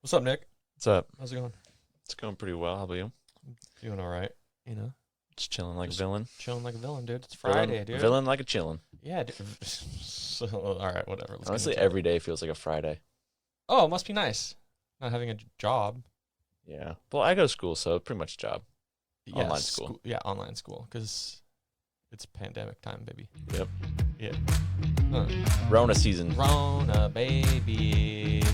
What's up, Nick? What's up? How's it going? It's going pretty well. How about you? Doing all right. You know, Just chilling like a just villain. chilling like a villain, dude. It's Villain, Friday, dude. villain like a chillin'. Yeah. Dude. So, all right, whatever. Let's get Honestly, into every it. day feels like a Friday. Oh, it must be nice not having a job. Yeah. Well, I go to school, so pretty much job. Yeah, Online school. Yeah, online school because it's pandemic time, baby. Yep. Yeah. Huh. Rona season. Rona, baby.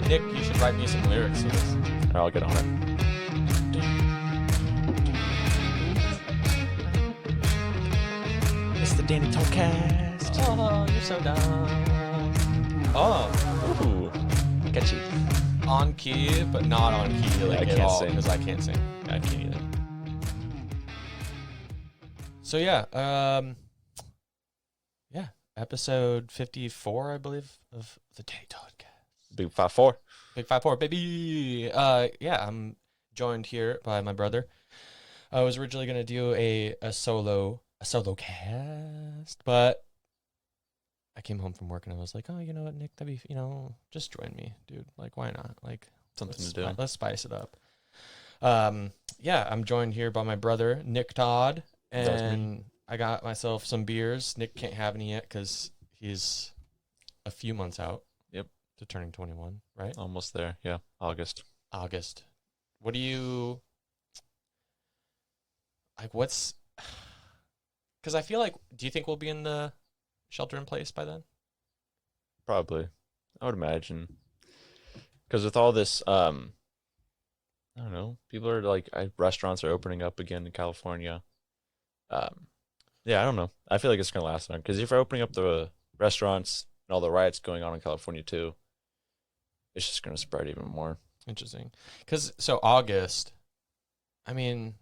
Nick, you should write me some lyrics for this. I'll get on it. It's the Danny Tolcast. Oh, you're so dumb. Oh, Ooh. Catchy. on key, but not on key like I at can't all sing. because I can't sing. I can't either. So yeah, episode 54, I believe, of the Danny Todd Cast. Big 5-4. Big 5-4, baby. Yeah, I'm joined here by my brother. I was originally gonna do a solo cast, but I came home from work and I was like, oh, you know what, Nick, that'd be, just join me, dude. Like, why not? Like, Something to do. Let's spice it up. Yeah, I'm joined here by my brother, Nick Todd, That's me. and I got myself some beers. Nick can't have any yet because he's a few months out. Yep. To turning 21, right? Almost there. Yeah. August. August. What do you like? What's because I feel like, do you think we'll be in the shelter in place by then? Probably. I would imagine. Because with all this, I don't know, people are like, restaurants are opening up again in California. Yeah, I don't know. I feel like it's going to last long. Because if you're opening up the restaurants and all the riots going on in California too, it's just going to spread even more. Interesting. Because, so August, I mean,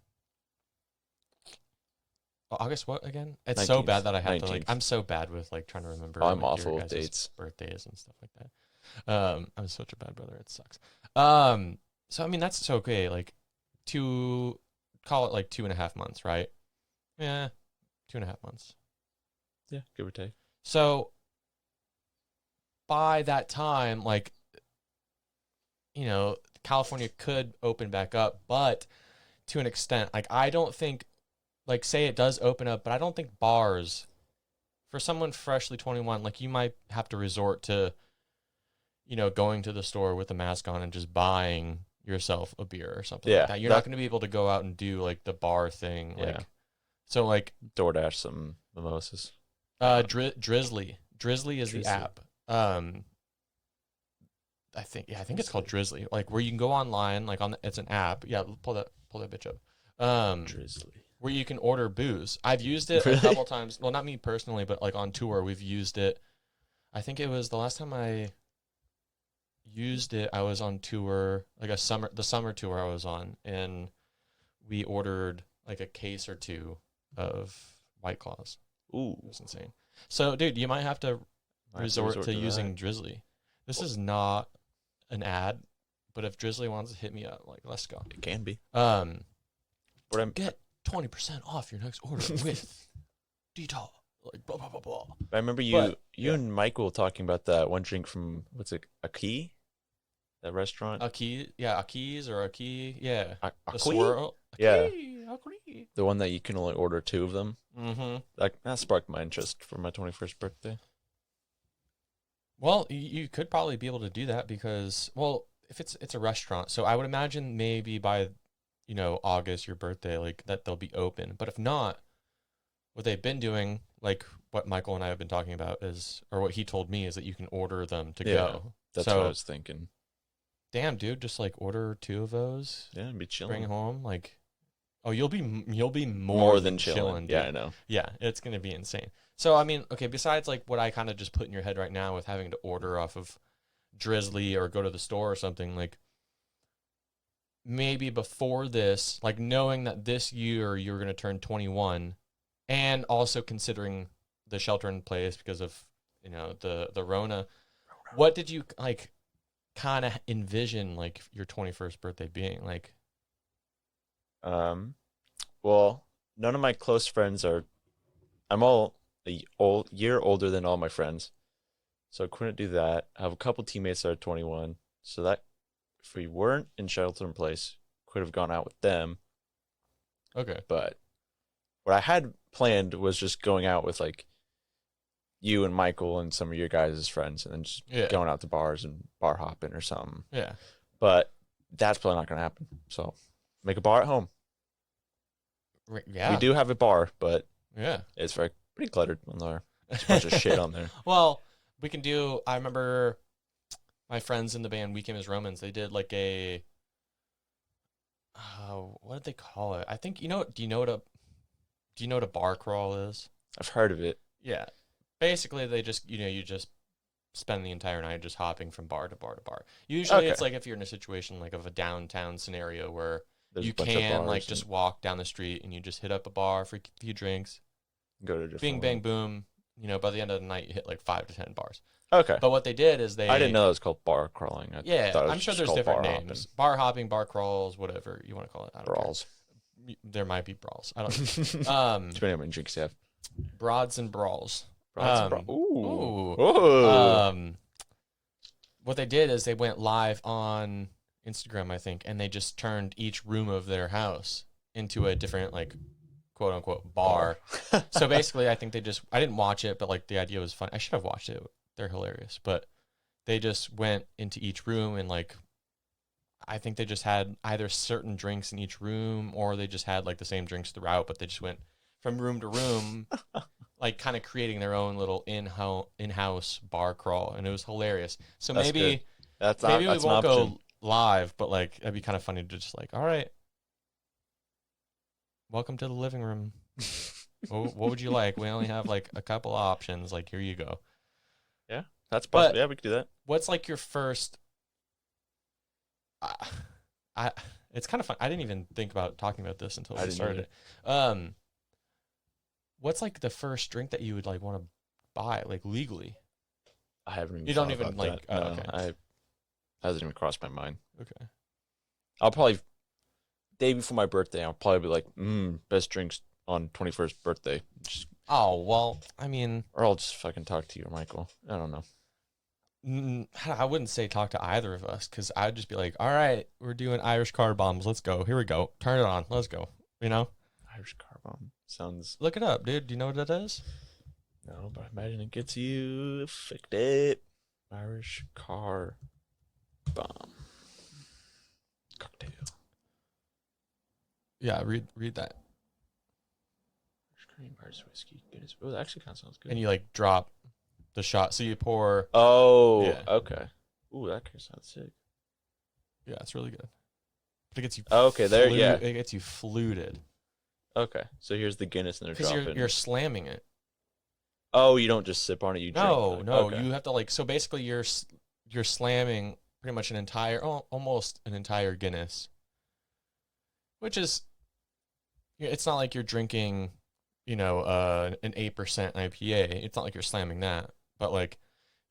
August what again? It's so 19th. bad that I have to, like, 19th. I'm so bad with, like, trying to remember Oh, I'm like, awful your with guys' dates. birthdays and stuff like that. I'm such a bad brother. It sucks. So, I mean, that's so okay. Like, call it like 2.5 months, right? Yeah, 2.5 months. Yeah, give or take. So by that time, like, California could open back up, but to an extent, like, I don't think, like, say it does open up, but I don't think bars, for someone freshly 21, like, you might have to resort to, going to the store with a mask on and just buying yourself a beer or something Yeah, like that. You're not going to be able to go out and do, like, the bar thing. Yeah. Like, so, like, DoorDash some mimosas. Drizzly. Drizzly is the Drizzly. app. I think it's called Drizzly. Like, where you can go online, like, it's an app. Yeah, pull that bitch up. Drizzly. Where you can order booze. I've used it Really? a couple times. Well, not me personally, but like on tour, we've used it. I think it was the last time I used it, I was on tour, like the summer tour I was on, and we ordered like a case or two of White Claws. Ooh. It was insane. So, dude, you might have to Might have to resort to that. using Drizzly. This is not an ad, but if Drizzly wants to hit me up, like, let's go. It can be. But But get 20% off your next order with Detox. Like, blah, blah, blah, blah. I remember But, you and Michael talking about that one drink from, what's it, Aki? That restaurant? Aki's or Aki, yeah. The Aki? swirl. Yeah. Aki. The one that you can only order 2 of them. Mm-hmm. That sparked my interest for my 21st birthday. Well, you could probably be able to do that because, well, if it's a restaurant, so I would imagine maybe by, August, your birthday, like, that they'll be open. But if not, what they've been doing, like what Michael and I have been talking about is, or what he told me, is that you can order them to Yeah, go. That's So, what I was thinking. damn, dude, just like order 2 of those, Yeah, it'd be bring chilling. home, like, oh, you'll be more More than than chilling, chilling. dude. Yeah, I know. Yeah, it's gonna be insane. So, I mean, okay, besides like what I kind of just put in your head right now with having to order off of Drizzly or go to the store or something, like, maybe before this, like, knowing that this year you're gonna turn 21, and also considering the shelter in place because of the Rona, what did you like kind of envision like your 21st birthday being like? Well, none of my close friends are. I'm all a year older than all my friends, so I couldn't do that. I have a couple teammates that are 21, so that if we weren't in shelter in place, could have gone out with them. Okay. But what I had planned was just going out with like you and Michael and some of your guys' friends, and then just Yeah. going out to bars and bar hopping or something. Yeah. But that's probably not going to happen. So make a bar at home. Yeah. We do have a bar, but Yeah. it's pretty cluttered on there. There's a bunch of shit on there. Well, we can do. I remember my friends in the band We Came as Romans. They did like a. What did they call it? I think you know. Do you know what a bar crawl is? I've heard of it. Yeah. Basically, they just you just spend the entire night just hopping from bar to bar to bar. Usually, Okay. it's like if you're in a situation like of a downtown scenario where There's you a bunch of can bars like just walk down the street and you just hit up a bar for a few drinks. and go to different Bing, ones. bang, boom. By the end of the night, you hit like 5 to 10 bars. Okay. But what they did is I didn't know it was called bar crawling. I Yeah, thought it was I'm sure just there's called different bar names. Bar hopping, bar crawls, whatever you want to call it. I don't care. Brawls. There might be brawls. I don't Depending know. on how many drinks you have. Broads and brawls. Ooh. What they did is they went live on Instagram, I think, and they just turned each room of their house into a different, like, quote unquote bar. So basically, I think I didn't watch it, but like the idea was fun. I should have watched it. They're hilarious. But they just went into each room and like, I think they just had either certain drinks in each room or they just had like the same drinks throughout, but they just went from room to room, like kind of creating their own little in-house bar crawl. And it was hilarious. So That's maybe good. That's we an won't option. go live, but like, it'd be kind of funny to just like, all right, welcome to the living room. What would you like? We only have like a couple options. Like, here you go. Yeah, that's But- possible. Yeah, we could do that. What's like your first? It's kind of fun. I didn't even think about talking about this until I we didn't started it. What's like the first drink that you would like want to buy like legally? I haven't even. You don't thought even, about like- that. oh, No, okay. hasn't even crossed my mind. Okay. I'll probably day before my birthday. I'll probably be like, best drinks on 21st birthday. Oh well, I mean, Or I'll just fucking talk to you or Michael. I don't know. I wouldn't say talk to either of us because I'd just be like, all right, we're doing Irish car bombs. Let's go. Here we go. Turn it on. Let's go. Irish car bomb sounds. Look it up, dude. Do you know what that is? No, but I imagine it gets you affected. Irish car bomb cocktail. Yeah, read that. Irish cream, Irish whiskey. Goodness. Oh, that actually kind of sounds good. And you like drop the shot. So you pour. Oh, Yeah. okay. Ooh, that kind of sounds sick. Yeah, it's really good. But it gets you. Okay, there, yeah. It gets you fluted Okay, so here's the Guinness and they're because dropping. you're slamming it. Oh, you don't just sip on it. You drink. No, it. no, Okay. you have to like. So basically, you're slamming pretty much almost an entire Guinness, which is. It's not like you're drinking, an 8% IPA. It's not like you're slamming that, but like,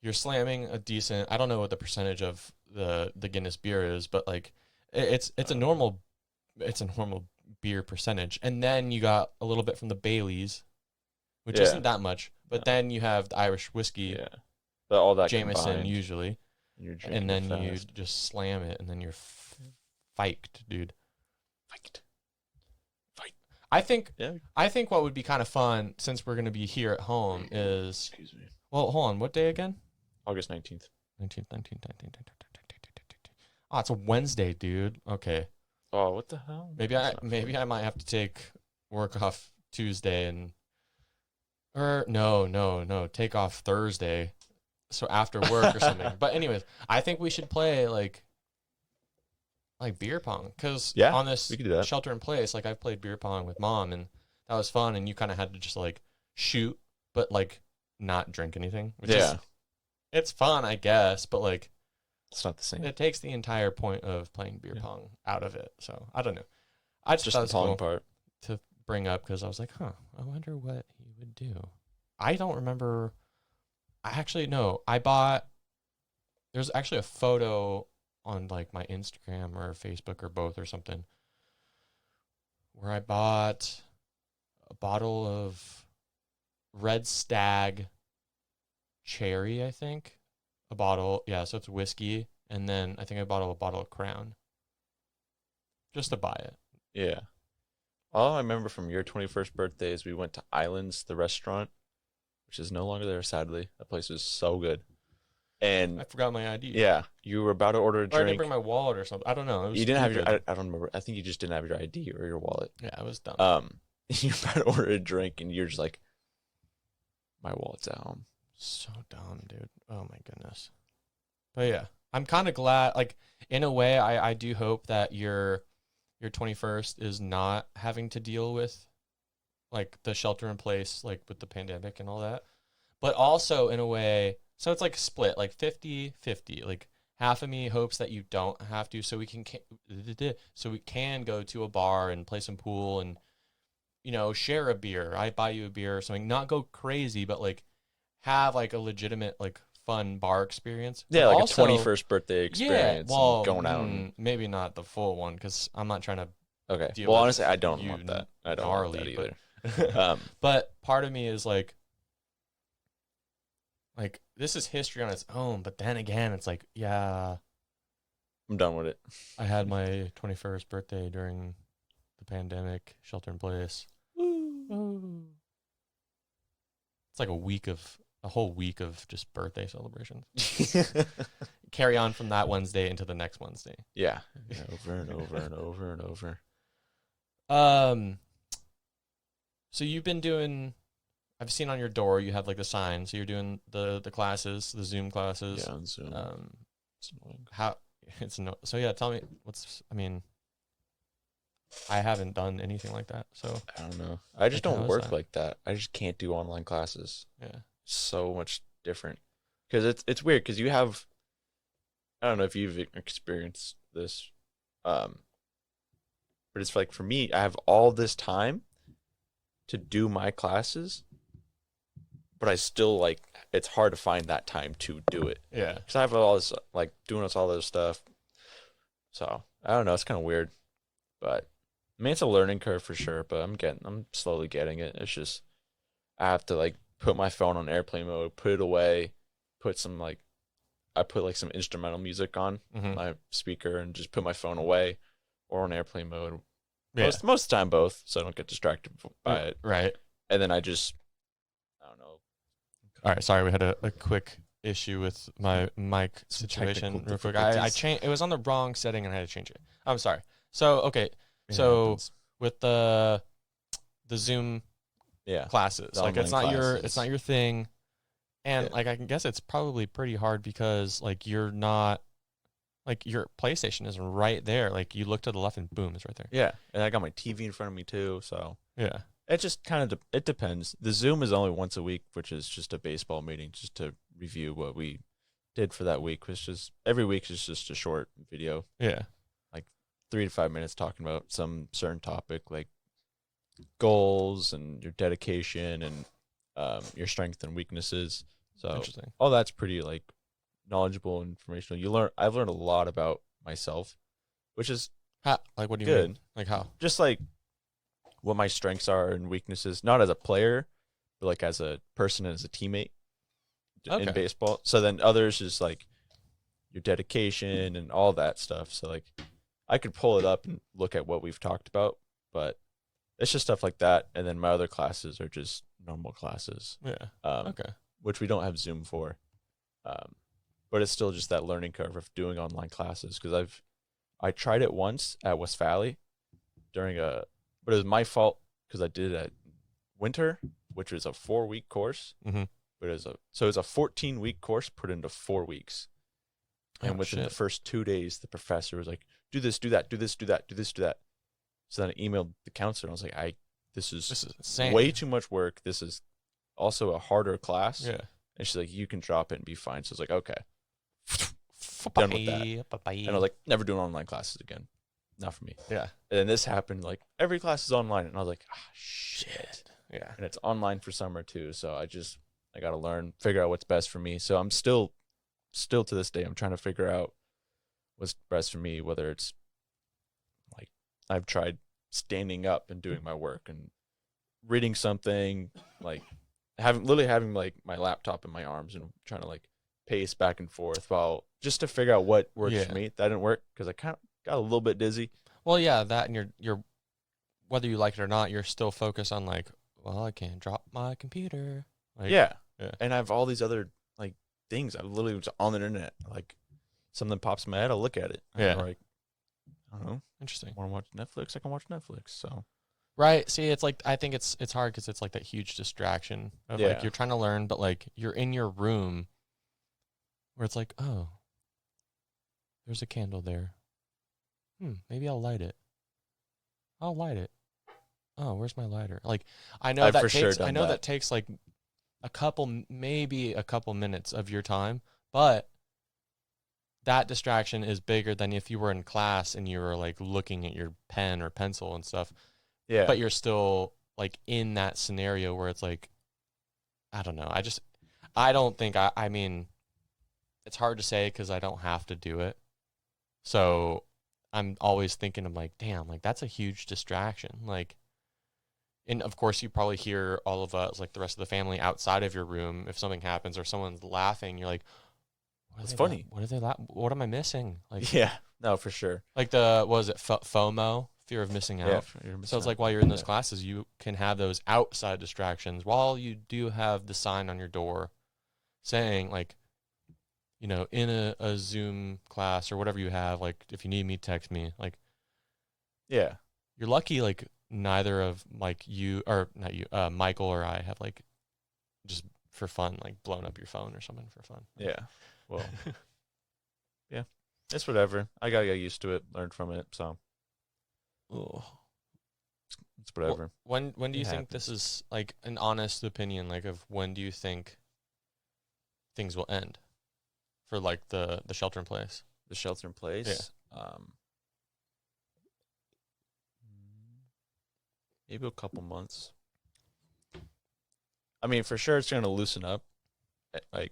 you're slamming a decent. I don't know what the percentage of the Guinness beer is, but like, it's a normal beer percentage, and then you got a little bit from the Baileys, which Yeah. isn't that much. But then you have the Irish whiskey, Yeah, but all that Jameson combined, usually, and you're drinking and then it you fast. just slam it, and then you're fiked, dude. Fight. I think Yeah. what would be kind of fun since we're gonna be here at home is Excuse me. well, hold on, what day again? August 19th. 19th. Oh, it's a Wednesday, dude. Okay, Oh, what the hell? maybe I might have to take work off Tuesday no, take off Thursday, so after work or something. But anyways, I think we should play like beer pong because Yeah, on this we could do that. shelter in place, like I've played beer pong with Mom and that was fun, and you kind of had to just like shoot, but like not drink anything. Which is, it's fun, I guess, but like It's not the same. it takes the entire point of playing beer pong out of it. So I don't know. I just Just thought it the was pong cool part. to bring up because I was like, I wonder what he would do. I don't remember. I actually no. There's actually a photo on like my Instagram or Facebook or both or something where I bought a bottle of Red Stag cherry, I think. A bottle. Yeah, so it's whiskey. And then I think I bought a bottle of Crown just to buy it. Yeah. All I remember from your 21st birthday is we went to Islands, the restaurant, which is no longer there, sadly. That place was so good. And I forgot my ID. yeah, you were about to order a Or I didn't drink. bring my wallet or something. I don't know. It was You didn't have your, stupid. I don't remember. I think you just didn't have your ID or your wallet. Yeah, I was dumb. You're about to order a drink and you're just like, my wallet's at home. So dumb, dude. Oh my goodness. But yeah, I'm kind of glad. Like in a way, I do hope that your 21st is not having to deal with like the shelter in place, like with the pandemic and all that. But also in a way, so it's like split, like 50-50. Like half of me hopes that you don't have to, so we can go to a bar and play some pool and share a beer. I buy you a beer or something. Not go crazy, but like have like a legitimate like fun bar experience. Yeah, But like also, a 21st birthday experience. Yeah, well, and going out. And, maybe not the full one because I'm not trying to okay. deal Well, with honestly, I don't you want that. I don't gnarly, want that either. but but part of me is like this is history on its own. But then again, it's like, yeah, I'm done with it. I had my 21st birthday during the pandemic, shelter in place. Ooh. It's like a whole week of just birthday celebrations. Carry on from that Wednesday into the next Wednesday. Yeah. Over and over and over and over. So you've been doing, I've seen on your door you have like the sign. So you're doing the classes, the Zoom classes. Yeah, on Zoom. It's annoying. So yeah, tell me I haven't done anything like that. So I don't know. I just Like, don't how is work that? like that. I just can't do online classes. yeah. So much different. Because it's weird because you have, I don't know if you've experienced this, but it's like for me, I have all this time to do my classes, but I still like, it's hard to find that time to do it. Yeah. Because I have all this, like doing all this stuff. So I don't know. It's kind of weird, but I mean, it's a learning curve for sure, but I'm slowly getting it. It's just, I have to like put my phone on airplane mode, put it away, I put like some instrumental music on Mhm. my speaker and just put my phone away or on airplane mode. Yeah. Most of the time both, so I don't get distracted by it. Right. And then I don't know. All right. Sorry, we had a quick issue with my mic Some situation. technical Real quick, I difficulties. changed. It was on the wrong setting, and I had to change it. I'm sorry. So okay. Yeah, So happens. with the Zoom Yeah. classes, The like it's not online it's not your thing, and Yeah. like I can guess it's probably pretty hard because like you're not like your PlayStation is right there. Like you look to the left and boom, it's right there. Yeah. And I got my TV in front of me too, so Yeah. it just kind of it depends. The Zoom is only once a week, which is just a baseball meeting, just to review what we did for that week. Which is every week is just a short video, Yeah. 3 to 5 minutes, talking about some certain topic like goals and your dedication and your strengths and weaknesses. So Interesting. all that's pretty like knowledgeable and informational. I've learned a lot about myself, which is How, like what do you Good. mean? Like how? just like what my strengths are and weaknesses, not as a player, but like as a person and as a teammate Okay. in baseball. So then others is like your dedication and all that stuff. So like I could pull it up and look at what we've talked about, but it's just stuff like that. And then my other classes are just normal classes, Yeah. um, Okay. which we don't have Zoom for. But it's still just that learning curve of doing online classes because I tried it once at West Valley but it was my fault because I did it at winter, which was a 4-week course. Mhm. But it was a 14-week course put into 4 weeks. And Oh, within the shit. first 2 days, the professor was like, do this, do that, do this, do that, do this, do that. So then I emailed the counselor and I was like, this This is is insane. way too much work. This is also a harder class. Yeah. And she's like, you can drop it and be fine. So I was like, okay. Done with that. And I was like, never doing online classes again. Not for me. yeah. And then this happened, like every class is online. And I was like, shit. Yeah. And it's online for summer too. So I got to learn, figure out what's best for me. So I'm still to this day, I'm trying to figure out what's best for me, whether it's like I've tried standing up and doing my work and reading something, like having like my laptop in my arms and trying to like pace back and forth while just to figure out what works Yeah. for me. That didn't work because I kind of got a little bit dizzy. Well, yeah, that and you're whether you like it or not, you're still focused on like, well, I can't drop my computer. Like, Yeah. yeah. And I have all these other like things. I literally was on the internet. Like something pops in my head, I'll look at it. Yeah. Or like, I don't know. Interesting. Want to watch Netflix? I can watch Netflix. So Right. See, it's like I think it's hard because it's like that huge distraction of like Yeah. you're trying to learn, but like you're in your room where it's like, oh, there's a candle there. Maybe I'll light it. I'll light it. Oh, where's my lighter? Like, I know I've that for sure takes. I done know that that. takes like maybe a couple minutes of your time, but that distraction is bigger than if you were in class and you were like looking at your pen or pencil and stuff. Yeah. But you're still like in that scenario where it's like, I don't know. I don't think I mean, it's hard to say because I don't have to do it. So I'm always thinking, I'm like, damn, like that's a huge distraction. Like, and of course, you probably hear all of us, like the rest of the family outside of your room. If something happens or someone's laughing, you're like, It's funny. What are they what am I missing? Like, Yeah. No, for sure. like the, what was it, FOMO, fear of missing Yeah. out? So it's like while you're in those classes, you can have those outside distractions while you do have the sign on your door saying, like, you know, in a Zoom class or whatever you have, like, if you need me, text me. Like, Yeah. you're lucky, like, neither of, like, you, or not you, Michael or I have, like, just for fun, like, blown up your phone or something for fun. Yeah. Well, yeah. It's whatever. I gotta get used to it, learn from it. So Ugh. it's whatever. When do It you think this happens. is like an honest opinion, like of when do you think things will end for like the shelter in place? The shelter in place. Maybe a couple months. I mean, for sure, it's gonna loosen up, like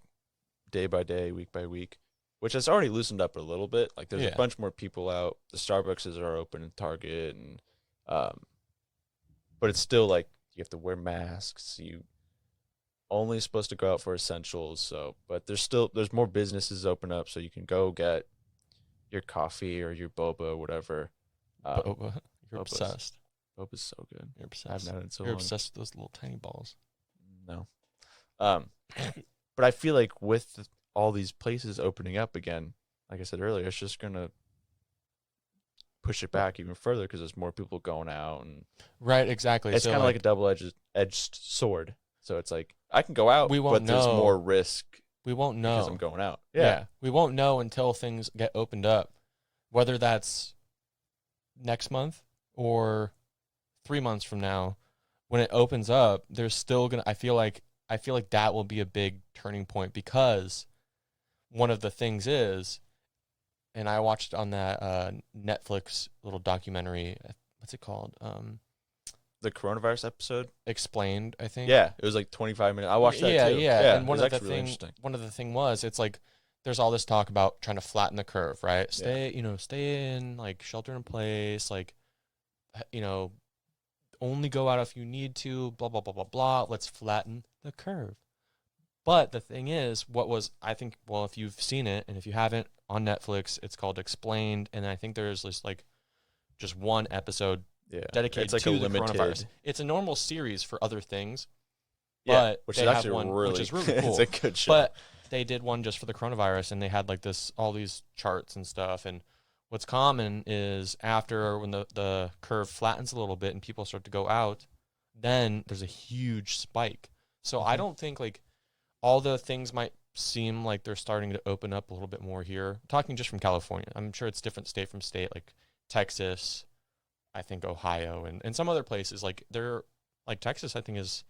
day by day, week by week, which has already loosened up a little bit. Like there's Yeah. a bunch more people out. The Starbucks are open and Target, and um, but it's still like you have to wear masks. You only supposed to go out for essentials. So, but there's more businesses open up, so you can go get your coffee or your boba, whatever. Boba. You're Boba's- obsessed. Boba's so good. You're I haven't obsessed. had it in so You're long. obsessed with those little tiny balls. No. But I feel like with all these places opening up again, like I said earlier, it's just gonna push it back even further because there's more people going out, and Right, exactly. it's So kind of like a double-edged sword. So it's like I can go out, we won't but there's know. more risk We won't because know. I'm going out. Yeah. We won't know until things get opened up, whether that's next month or 3 months from now. When it opens up, there's still gonna. I feel like that will be a big turning point because one of the things is, and I watched on that Netflix little documentary. What's it called? The coronavirus episode. Explained, I think. Yeah, it was like 25 minutes. I watched that Yeah, too. yeah. And it was actually really interesting. one of the thing was, it's like there's all this talk about trying to flatten the curve, right? Stay in, like shelter in place, like, you know, only go out if you need to, blah blah blah blah blah. Let's flatten the curve. But the thing is, I think, well, if you've seen it and if you haven't, on Netflix, it's called Explained, and I think there's this like just one episode Yeah, dedicated it's like to a the limited. coronavirus. It's a normal series for other things, Yeah, but which they is have actually one, really, which is really cool. it's a good show. But they did one just for the coronavirus, and they had like all these charts and stuff. And what's common is after when the curve flattens a little bit and people start to go out, then there's a huge spike. So I don't think like all the things might seem like they're starting to open up a little bit more here. I'm talking just from California. I'm sure it's different state from state, like Texas, I think Ohio, and some other places. Like they're like Texas, I think is,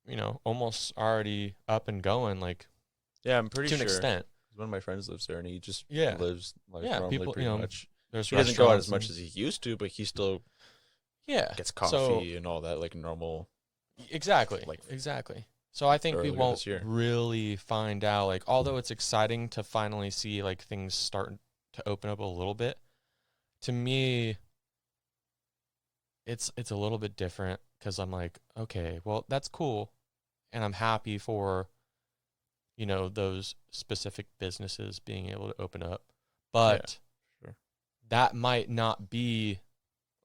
you know, almost already up and going. Like Yeah, I'm pretty to sure. an extent. One of my friends lives there, and he just Yeah. lives life Yeah, normally people, pretty you know, much. There's He doesn't go out as restaurants much as he used to, but he still yeah gets coffee and all that, like normal. Exactly. Like exactly. So I think we earlier won't this year. really find out. Like, although it's exciting to finally see like things start to open up a little bit, to me, it's a little bit different because I'm like, okay, well, that's cool, and I'm happy for, those specific businesses being able to open up. But sure. that might not be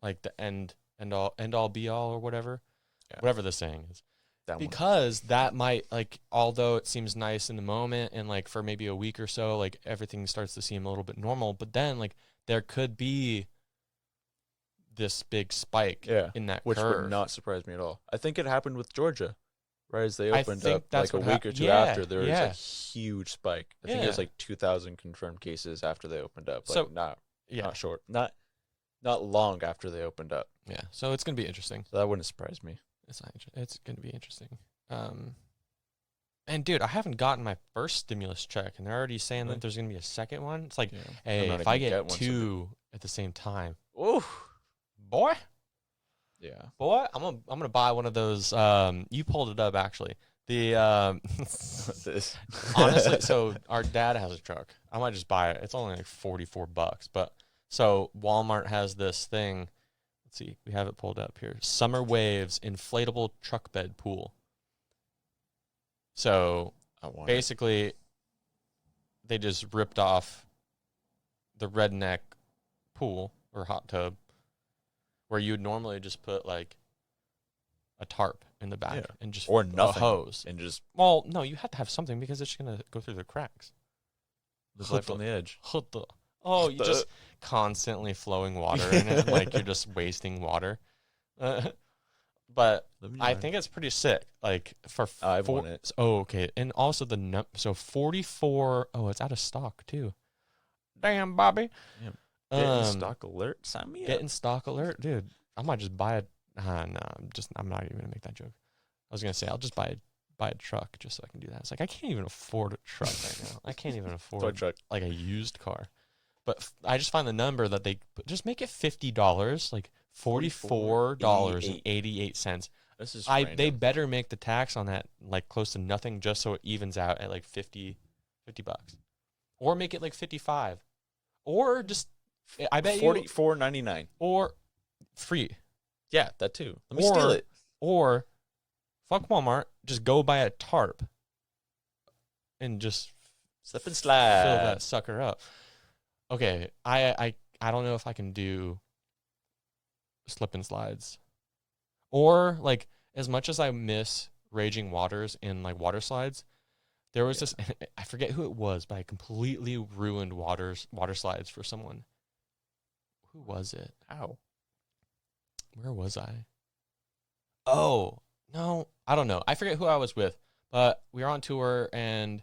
like the end all be all or whatever. Yeah. Whatever the saying is. That one. Because that might, like, although it seems nice in the moment and like for maybe a week or so, like everything starts to seem a little bit normal, but then like there could be this big spike in that which curve. would not surprise me at all. I think it happened with Georgia, right? As they I opened think up that's like a what week or two yeah, after, there was yeah. a huge spike. I think it was like 2,000 confirmed cases after they opened up. Like So- not Yeah. short, not long after they opened up. Yeah. So it's going to be interesting. So that wouldn't surprise me. It's going to be interesting. And dude, I haven't gotten my first stimulus check, and they're already saying that there's going to be a second one. It's like, hey, if I get two at the same time, ooh, boy, yeah, I'm gonna buy one of those. You pulled it up actually. The this honestly, so our dad has a truck. I might just buy it. It's only like $44, but so Walmart has this thing. Let's see, we have it pulled up here. Summer Waves inflatable truck bed pool. So basically, they just ripped off the redneck pool or hot tub, where you would normally just put like a tarp in the back and just or nothing, a hose, and just well, no, you have to have something because it's gonna go through the cracks. there's life on the edge. Oh, you just constantly flowing water in it, like you're just wasting water. But I think it's pretty sick. Like for I want it. Oh, okay, and also so 44. Oh, it's out of stock too. Damn, Bobby. Yeah. Get in stock alert. Sign me up. Get in stock alert, dude. I might just buy it. No, I'm not even gonna make that joke. I was gonna say I'll just buy a truck just so I can do that. It's like I can't even afford a truck right now. I can't even afford truck. like a used car. But I just find the number that they just make it $50, like $44.88. This is they better make the tax on that like close to nothing just so it evens out at like $50, or make it like 55, or just I bet $44.99 or free. Yeah, that too. Let me steal it. Or fuck Walmart, just go buy a tarp and just slip and slide, fill that sucker up. Okay, I don't know if I can do slip and slides, or like as much as I miss raging waters and like water slides, there was this, I forget who it was, but I completely ruined water slides for someone. Who was it? How? Where was I? Oh, no, I don't know. I forget who I was with, but we were on tour and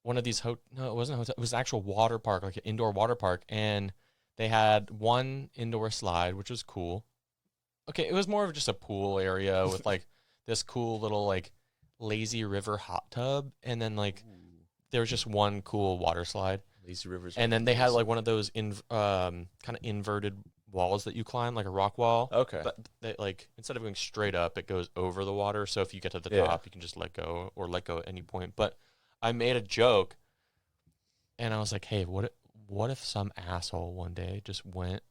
one of these no, it wasn't a hotel. It was an actual water park, like an indoor water park, and they had one indoor slide, which was cool. Okay, it was more of just a pool area with like this cool little like lazy river hot tub, and then like there was just one cool water slide. Lazy rivers. And then they had like one of those kind of inverted walls that you climb, like a rock wall. Okay. But they, like instead of going straight up, it goes over the water. So if you get to the top, you can just let go at any point. But I made a joke, and I was like, "Hey, what if some asshole one day just went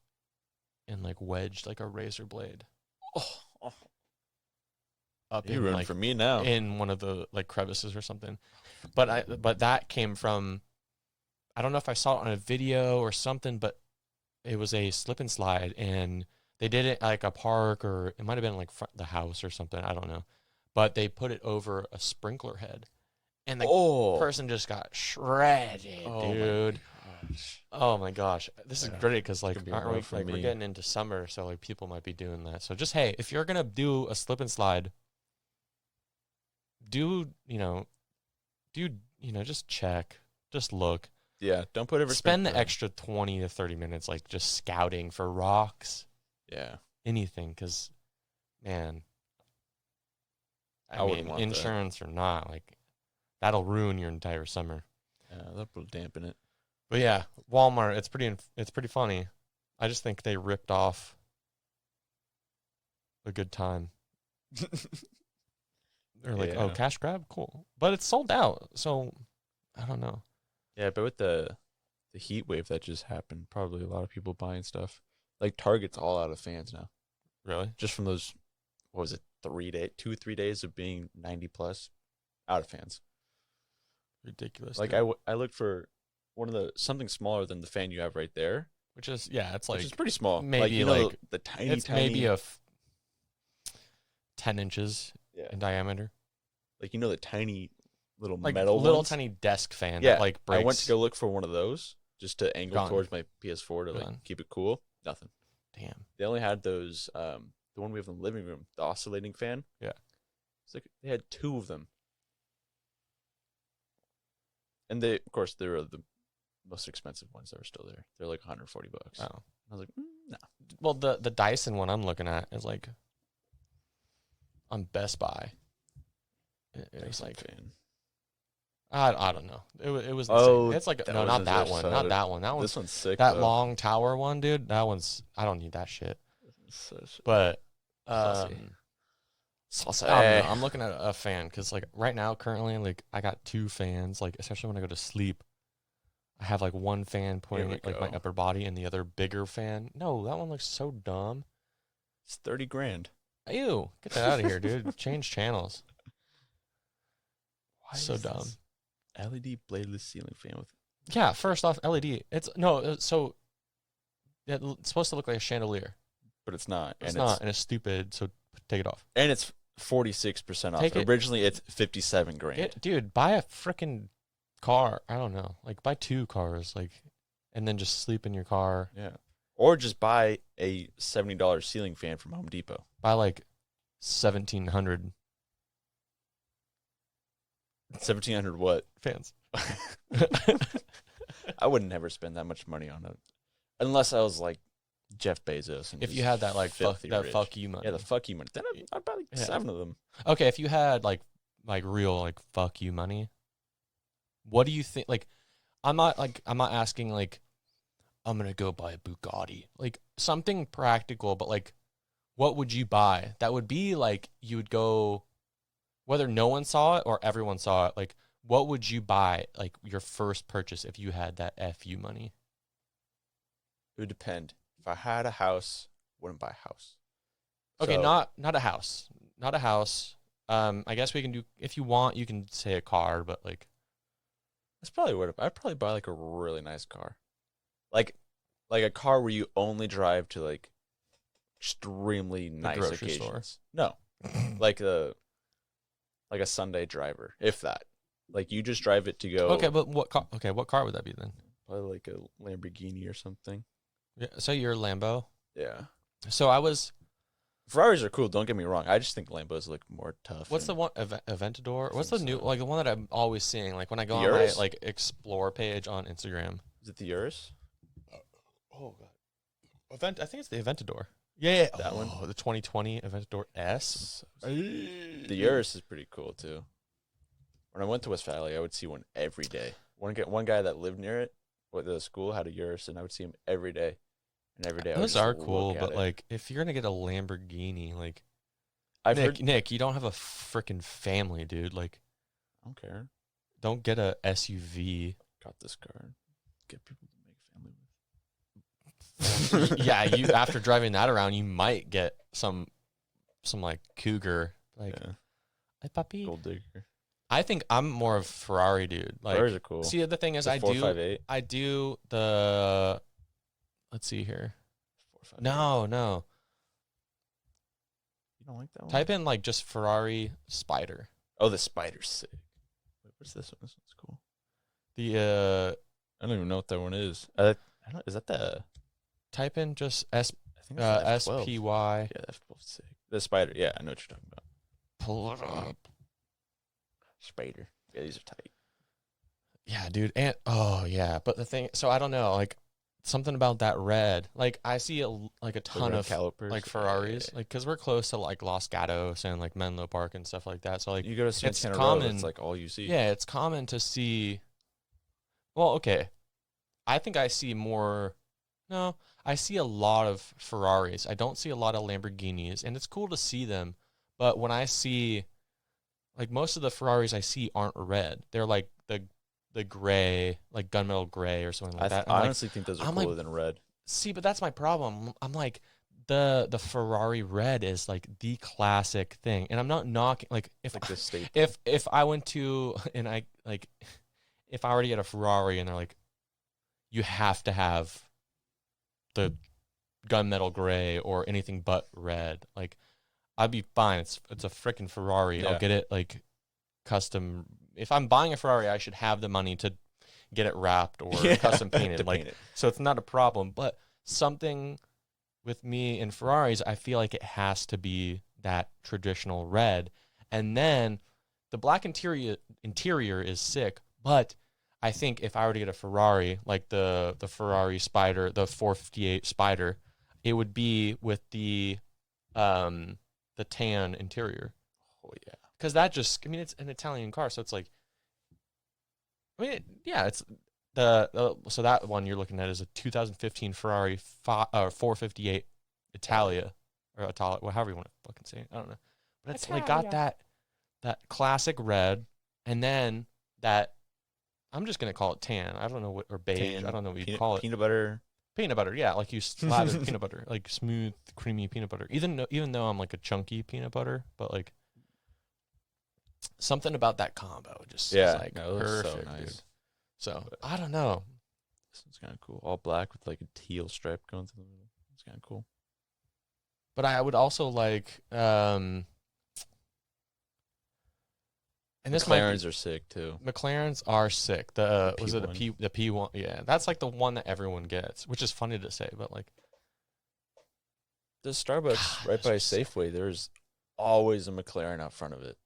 and like wedged like a razor blade up you in ruined like for me now in one of the like crevices or something?" But that came from, I don't know if I saw it on a video or something, but it was a slip and slide, and they did it like a park, or it might have been like the house or something. I don't know, but they put it over a sprinkler head. And the person just got shredded, dude. Oh my gosh, this is great because like, we're getting into summer, so like people might be doing that. So just hey, if you're gonna do a slip and slide, just check, just look. Yeah, don't put spend the extra 20 to 30 minutes like just scouting for rocks. Yeah, anything, because man, I mean, insurance or not, like. That'll ruin your entire summer. Yeah, that'll dampen it. But yeah, Walmart, it's pretty funny. I just think they ripped off a good time. They're like, oh, cash grab? Cool. But it's sold out, so I don't know. Yeah, but with the heat wave that just happened, probably a lot of people buying stuff. Like Target's all out of fans now. Really? Just from those, what was it, 3 days of being 90 plus Out of fans. Ridiculous. Like dude. I looked for something smaller than the fan you have right there, Which is it's like which is pretty small. maybe like the tiny, it's tiny. maybe 10 inches Yeah. in diameter. Like the tiny little Like metal little ones. tiny desk fan Yeah. that like breaks. I went to go look for one of those just to angle Gone. towards my PS4 to like Gone. keep it cool. Nothing. Damn. They only had those. The one we have in the living room, the oscillating fan. Yeah. It's like they had 2 of them. And they, of course, they were the most expensive ones that were still there. They're like $140. Oh. I was like, no. Well, the Dyson one I'm looking at is like on Best Buy. It's like fan. I don't know. It was Oh, insane. It's like that no, was not a that zip one, photo. not that one. That one's This one's sick. that though. long tower one, dude. That one's I don't need that shit. So sick. But Saucy. I don't know. I'm looking at a fan because like right now, currently, like I got 2 fans. Like especially when I go to sleep, I have like one fan pointing we at like my go. upper body and the other bigger fan. No, that one looks so dumb. It's $30,000. Ew, get that out of here, dude. Change channels. Why So is dumb. this LED bladeless ceiling fan with Yeah, first off, LED. It's so it's supposed to look like a chandelier. but it's not. It's not, and it's stupid. So take it off. And it's 46% off. Take it- Originally, it's $57,000. Dude, buy a freaking car. I don't know, like buy 2 cars, like, and then just sleep in your car. Yeah. Or just buy a $70 ceiling fan from Home Depot. Buy like 1,700 $1,700 what? fans. I would never spend that much money on it, unless I was like Jeff Bezos. And If you just had that like fuck filthy rich. you money. Yeah, the fuck you money. Then I'd buy like Yeah. 7 of them. Okay, if you had like real like fuck you money, what do you think? Like, I'm not asking like I'm gonna go buy a Bugatti, like something practical, but like, what would you buy? That would be like you would go, whether no one saw it or everyone saw it. Like, what would you buy? Like your first purchase if you had that FU money. It would depend. If I had a house, wouldn't buy a house. Okay, So- not a house, not a house. I guess we can do if you want. You can say a car, but like. That's probably what I'd probably buy like a really nice car, like a car where you only drive to like extremely nice grocery store. occasions. No, like a Sunday driver, if that. Like you just drive it to go. Okay, but what car? Okay, what car would that be then? Probably like a Lamborghini or something. Yeah, so you're a Lambo. Yeah, So I was. Ferraris are cool. Don't get me wrong. I just think Lambos look more tough. What's the and- one Aventador? What's the think new so. like the one that I'm always seeing? Like when I go The on my Urus? like explore page on Instagram. Is it the Urus? Oh god, I think it's the Aventador. Yeah, That one? the 2020 Aventador S. The Urus is pretty cool too. When I went to West Valley, I would see one every day. One guy that lived near it, with the school, had a Urus, and I would see him every day. And every day, I would Those just are look cool, at but it. like if you're gonna get a Lamborghini, like I've heard. Nick, you don't have a freaking family, dude. Like, I don't care. don't get a SUV. Got this car. Get people to make family with. Yeah, you after driving that around, you might get some like Cougar, like Yeah, hey puppy. gold digger. I think I'm more of Ferrari dude. Like, Ferraris are cool. see, the thing is, The I 458. do the. Let's see here. 458. No. You don't like that one? Type in like just Ferrari Spider. Oh, the Spider's sick. Wait, what's this one? This one's cool. The I don't even know what that one is. Is that the? type in just I think that's the F12. SPY. Yeah, the F12 is sick. The Spider. Yeah, I know what you're talking about. Pull it up. Spider. Yeah, these are tight. Yeah, dude. And oh yeah, but the thing. So I don't know. Like something about that red. Like I see like a ton red of calipers. like Ferraris. Like because we're close to like Los Gatos and like Menlo Park and stuff like that. So like You go to it's Santana Row, common. it's like all you see. yeah, it's common to see. Well, okay. I think I see more. No, I see a lot of Ferraris. I don't see a lot of Lamborghinis, and it's cool to see them. But when I see, like most of the Ferraris I see aren't red. They're like the gray, like gunmetal gray or something like that. I honestly think those are I'm cooler like- than red. See, but that's my problem. I'm like, the Ferrari red is like the classic thing, and I'm not knocking like It's like the staple. if I went to and I like if I were to get a Ferrari and they're like you have to have the gunmetal gray or anything but red, like I'd be fine. It's a freaking Ferrari. Yeah. I'll get it like custom. If I'm buying a Ferrari, I should have the money to get it wrapped or custom painted. To Like paint it. so it's not a problem. But something with me in Ferraris, I feel like it has to be that traditional red. And then the black interior is sick, but I think if I were to get a Ferrari, like the Ferrari Spider, the 458 Spider, it would be with the tan interior. Oh yeah. Because that just, I mean, it's an Italian car, so it's like, I mean, yeah, it's so that one you're looking at is a 2015 Ferrari 458 Italia or Italia, well, however you want to fucking say it. I don't know, but it's like got that classic red, and then that I'm just gonna call it tan. I don't know what or beige. Tan, I don't know what you call it. Peanut butter. Peanut butter, yeah, like you slather peanut butter, like smooth, creamy peanut butter. Even though I'm like a chunky peanut butter, but like something about that combo just is like perfect, so nice. dude. So I don't know. This one's kind of cool. All black with like a teal stripe going through the middle. It's kind of cool. But I would also like, and this McLarens are sick too. McLarens are sick. The The was it P1? the P1? Yeah, that's like the one that everyone gets, which is funny to say, but like The Starbucks God, right by those are sick. Safeway, there's always a McLaren out front of it.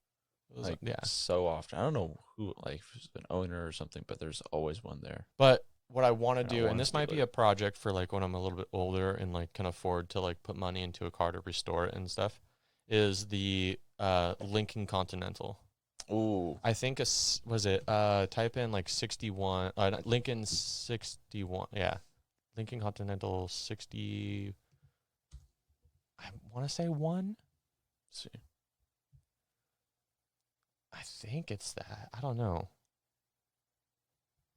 Those Like yeah. so often. I don't know who, like if it's an owner or something, but there's always one there. But what I want to And I do, wanna and this might steal be it. a project for like when I'm a little bit older and like can afford to like put money into a car to restore it and stuff, is the Lincoln Continental. Ooh. I think was it type in like 61 Lincoln 61, yeah, Lincoln Continental 60. I want to say one. Let's see. I think it's that. I don't know.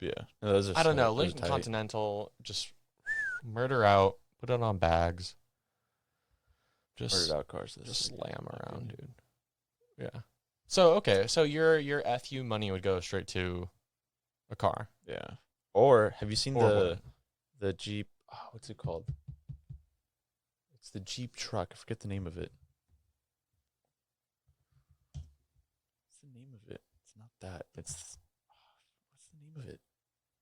Yeah. No, those are I don't know. those are Lincoln tight. Continental, just murder out, put it on bags, just Murdered out cars. This just is slam my around, opinion. dude. Yeah. So okay, so your FU money would go straight to a car. Yeah. Or have you seen Or women. the Jeep? Oh, what's it called? It's the Jeep truck. I forget the name of it. What's the name of it? It's not that. It's what's the name of it?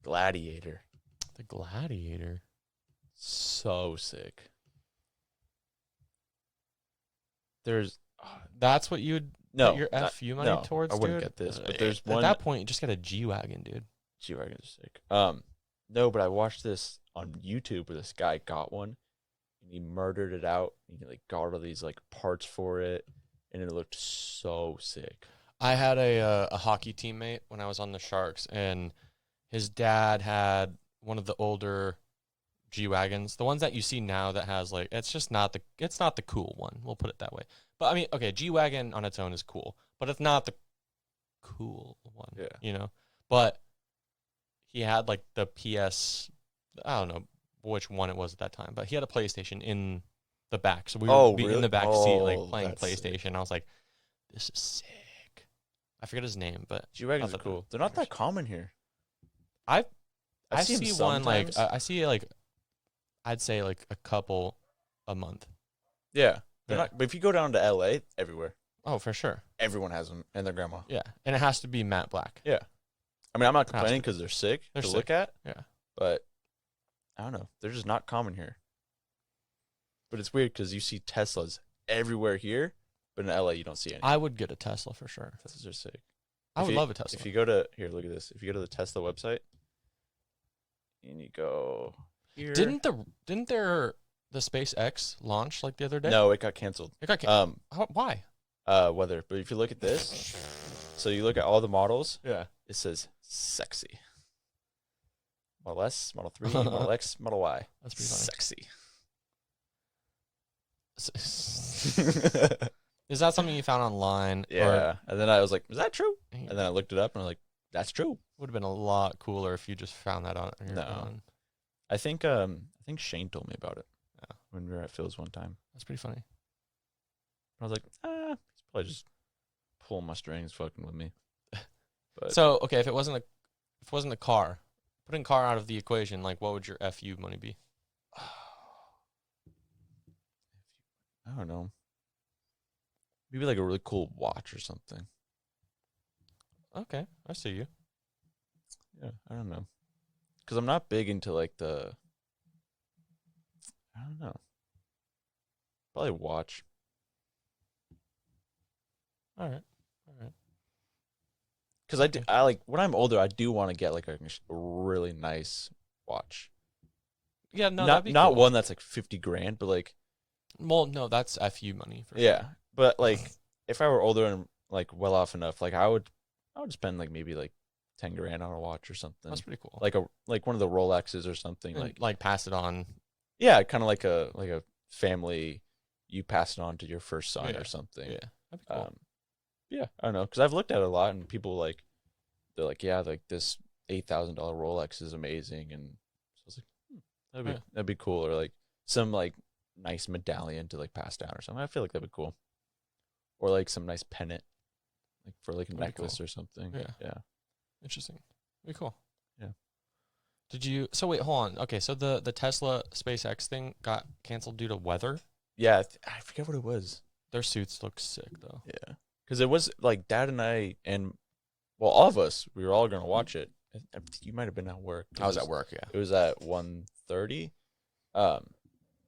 Gladiator. The Gladiator. So sick. There's That's what you would no put your not- FU money no, towards, I wouldn't dude? get this, but there's one. At that point, you just got a G-Wagon, dude. G-Wagons are sick. No, but I watched this on YouTube where this guy got one and he murdered it out. And he like got all these like parts for it, and it looked so sick. I had a hockey teammate when I was on the Sharks, and his dad had one of the older G-Wagons, the ones that you see now that has like it's not the cool one. We'll put it that way. But I mean, okay, G-Wagon on its own is cool, but it's not the cool one. Yeah. You know? But he had like the PS, I don't know which one it was at that time, but he had a PlayStation in the back. So we would be in really? the back seat like Oh, playing that's PlayStation. sick. I was like, this is sick. I forget his name, but G-Wagons Not are that cool. bad. They're not that common here. I see 'em see one like sometimes. I see like I'd say like a couple a month. Yeah, they're Yeah. not. But if you go down to LA, everywhere, Oh, for sure. everyone has them, and their grandma. Yeah, and it has to be matte black. Yeah, I mean, I'm not Has complaining to. because they're sick They're to sick. look at. Yeah. But I don't know. They're just not common here. But it's weird because you see Teslas everywhere here, but in LA you don't see any. I would get a Tesla for sure. Teslas are sick. I If would you- love a Tesla. If you go to here, look at this. If you go to the Tesla website and you go here, Didn't the SpaceX launch like the other day? no, it got canceled. It got why? Weather. But if you look at this, so you look at all the models, Yeah. it says sexy. Model S, Model 3, Model X, Model Y. That's pretty funny. Sexy. Is that something you found online? Yeah. And then I was like, is that true? Or And then I looked it up and I'm like, that's true. would have been a lot cooler if you just found that on your No. own. I think Shane told me about it. Yeah. when we were at Phil's one time. That's pretty funny. I was like, he's probably just pulling my strings, fucking with me. But So okay, if it wasn't a car, putting car out of the equation, like what would your FU money be? I don't know. Maybe like a really cool watch or something. Okay, I see you. Yeah, I don't know. Because I'm not big into like the. I don't know. Probably watch. All right. Because I like when I'm older, I do want to get like a really nice watch. Yeah, no, not that'd be not cool. one that's like 50 grand, but like Well, no, that's FU money for yeah. sure. But like if I were older and like well off enough, like I would spend like maybe like 10 grand on a watch or something. That's pretty cool. Like one of the Rolexes or something. And, like pass it on. Yeah, kind of like a family. You pass it on to your first son or something. Yeah, that'd be cool. Yeah, I don't know, because I've looked at it a lot, and people like, they're like, yeah, like this $8,000 Rolex is amazing, and so I was like, that'd be cool, or like some like nice medallion to like pass down or something. I feel like that'd be cool, or like some nice pennant, like for like a necklace or something. Yeah, Interesting. That'd be cool. Yeah. Did you? So wait, hold on. Okay, so the Tesla SpaceX thing got canceled due to weather. Yeah, I forget what it was. Their suits look sick though. Yeah. Because it was like Dad and I, and well, all of us, we were all going to watch it. You might have been at work. I was at work, yeah. It was at 1:30. I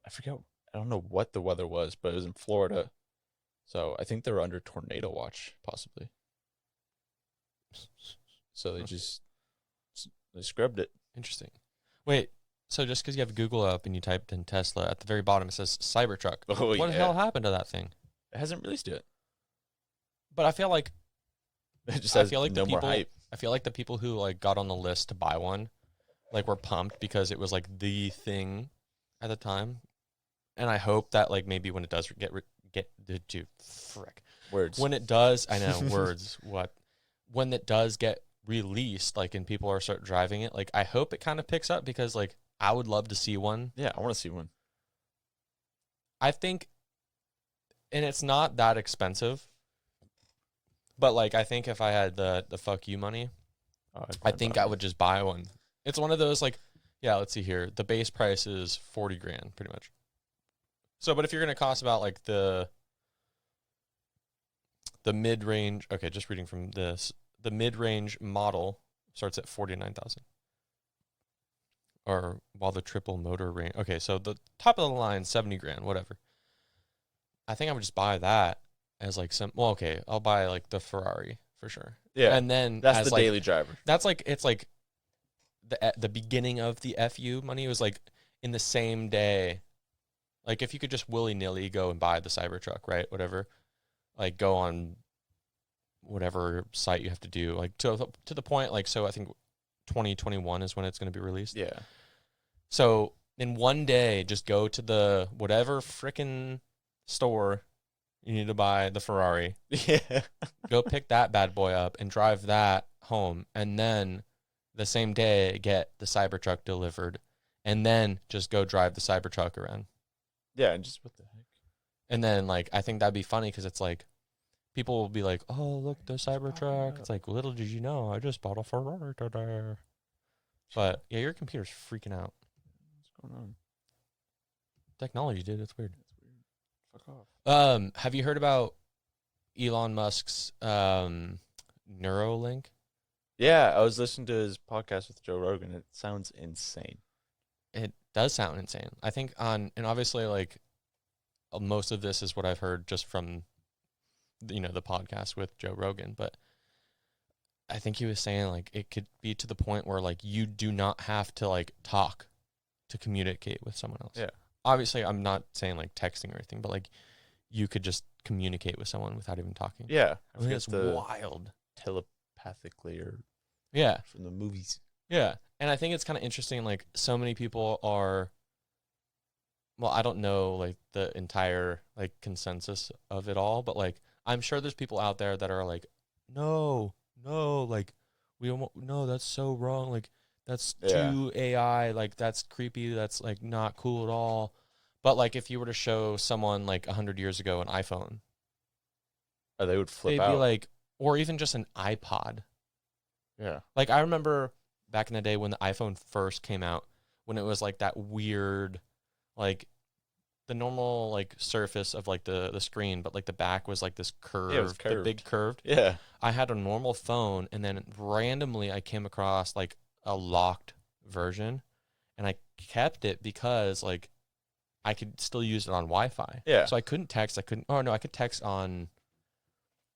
forget, I don't know what the weather was, but it was in Florida. So I think they were under tornado watch, possibly. So they scrubbed it. Interesting. Wait, so just because you have Google up and you typed in Tesla, at the very bottom it says Cybertruck. Oh, what the hell happened to that thing? It hasn't released yet. But I feel like it just has more hype. I feel like the people who like got on the list to buy one, like were pumped because it was like the thing at the time. And I hope that like maybe when it does Words. When it does, I know words. What? When it does get released, like and people are start driving it, like I hope it kind of picks up because like I would love to see one. Yeah, I want to see one. I think, and it's not that expensive. But like I think if I had the fuck you money, I think I would just buy one. It's one of those like, yeah, let's see here. The base price is 40 grand pretty much. So, but if you're going to cost about like the mid-range, okay, just reading from this, the mid-range model starts at 49,000. Or while the triple motor range, okay, so the top of the line 70 grand, whatever. I think I would just buy that. As like I'll buy like the Ferrari for sure. Yeah, and then that's the like, daily driver. That's like it's like the beginning of the FU money was like in the same day. Like if you could just willy nilly go and buy the Cybertruck, right? Whatever, like go on whatever site you have to do, like to the point. Like so, I think 2021 is when it's going to be released. Yeah. So in one day, just go to the whatever frickin' store. You need to buy the Ferrari. Yeah. Go pick that bad boy up and drive that home. And then the same day, get the Cybertruck delivered. And then just go drive the Cybertruck around. Yeah, and just what the heck? And then, like, I think that'd be funny because it's like, people will be like, oh, look, the Cybertruck. It's like, little did you know, I just bought a Ferrari today. But, yeah, your computer's freaking out. What's going on? Technology, dude. It's weird. Fuck off. Have you heard about Elon Musk's Neuralink? Yeah, I was listening to his podcast with Joe Rogan. It sounds insane. It does sound insane. I think and obviously like most of this is what I've heard just from the podcast with Joe Rogan, but I think he was saying like it could be to the point where like you do not have to like talk to communicate with someone else. Yeah. Obviously, I'm not saying like texting or anything, but like you could just communicate with someone without even talking. Yeah. I think it's wild. Telepathically or from the movies. Yeah. And I think it's kind of interesting, like so many people are, well, I don't know like the entire like consensus of it all, but like I'm sure there's people out there that are like, no, like we don't, no, that's so wrong. Like that's too AI, like that's creepy, that's like not cool at all. But like if you were to show someone like 100 years ago an iPhone, Oh, they would flip they'd be out. like, or even just an iPod. Yeah. Like I remember back in the day when the iPhone first came out, when it was like that weird, like the normal like surface of like the screen, but like the back was like this Yeah, it was curved, the big curved. curved. Yeah. I had a normal phone, and then randomly I came across like a locked version, and I kept it because like I could still use it on Wi-Fi. Yeah. So I couldn't text. I couldn't. Oh no, I could text on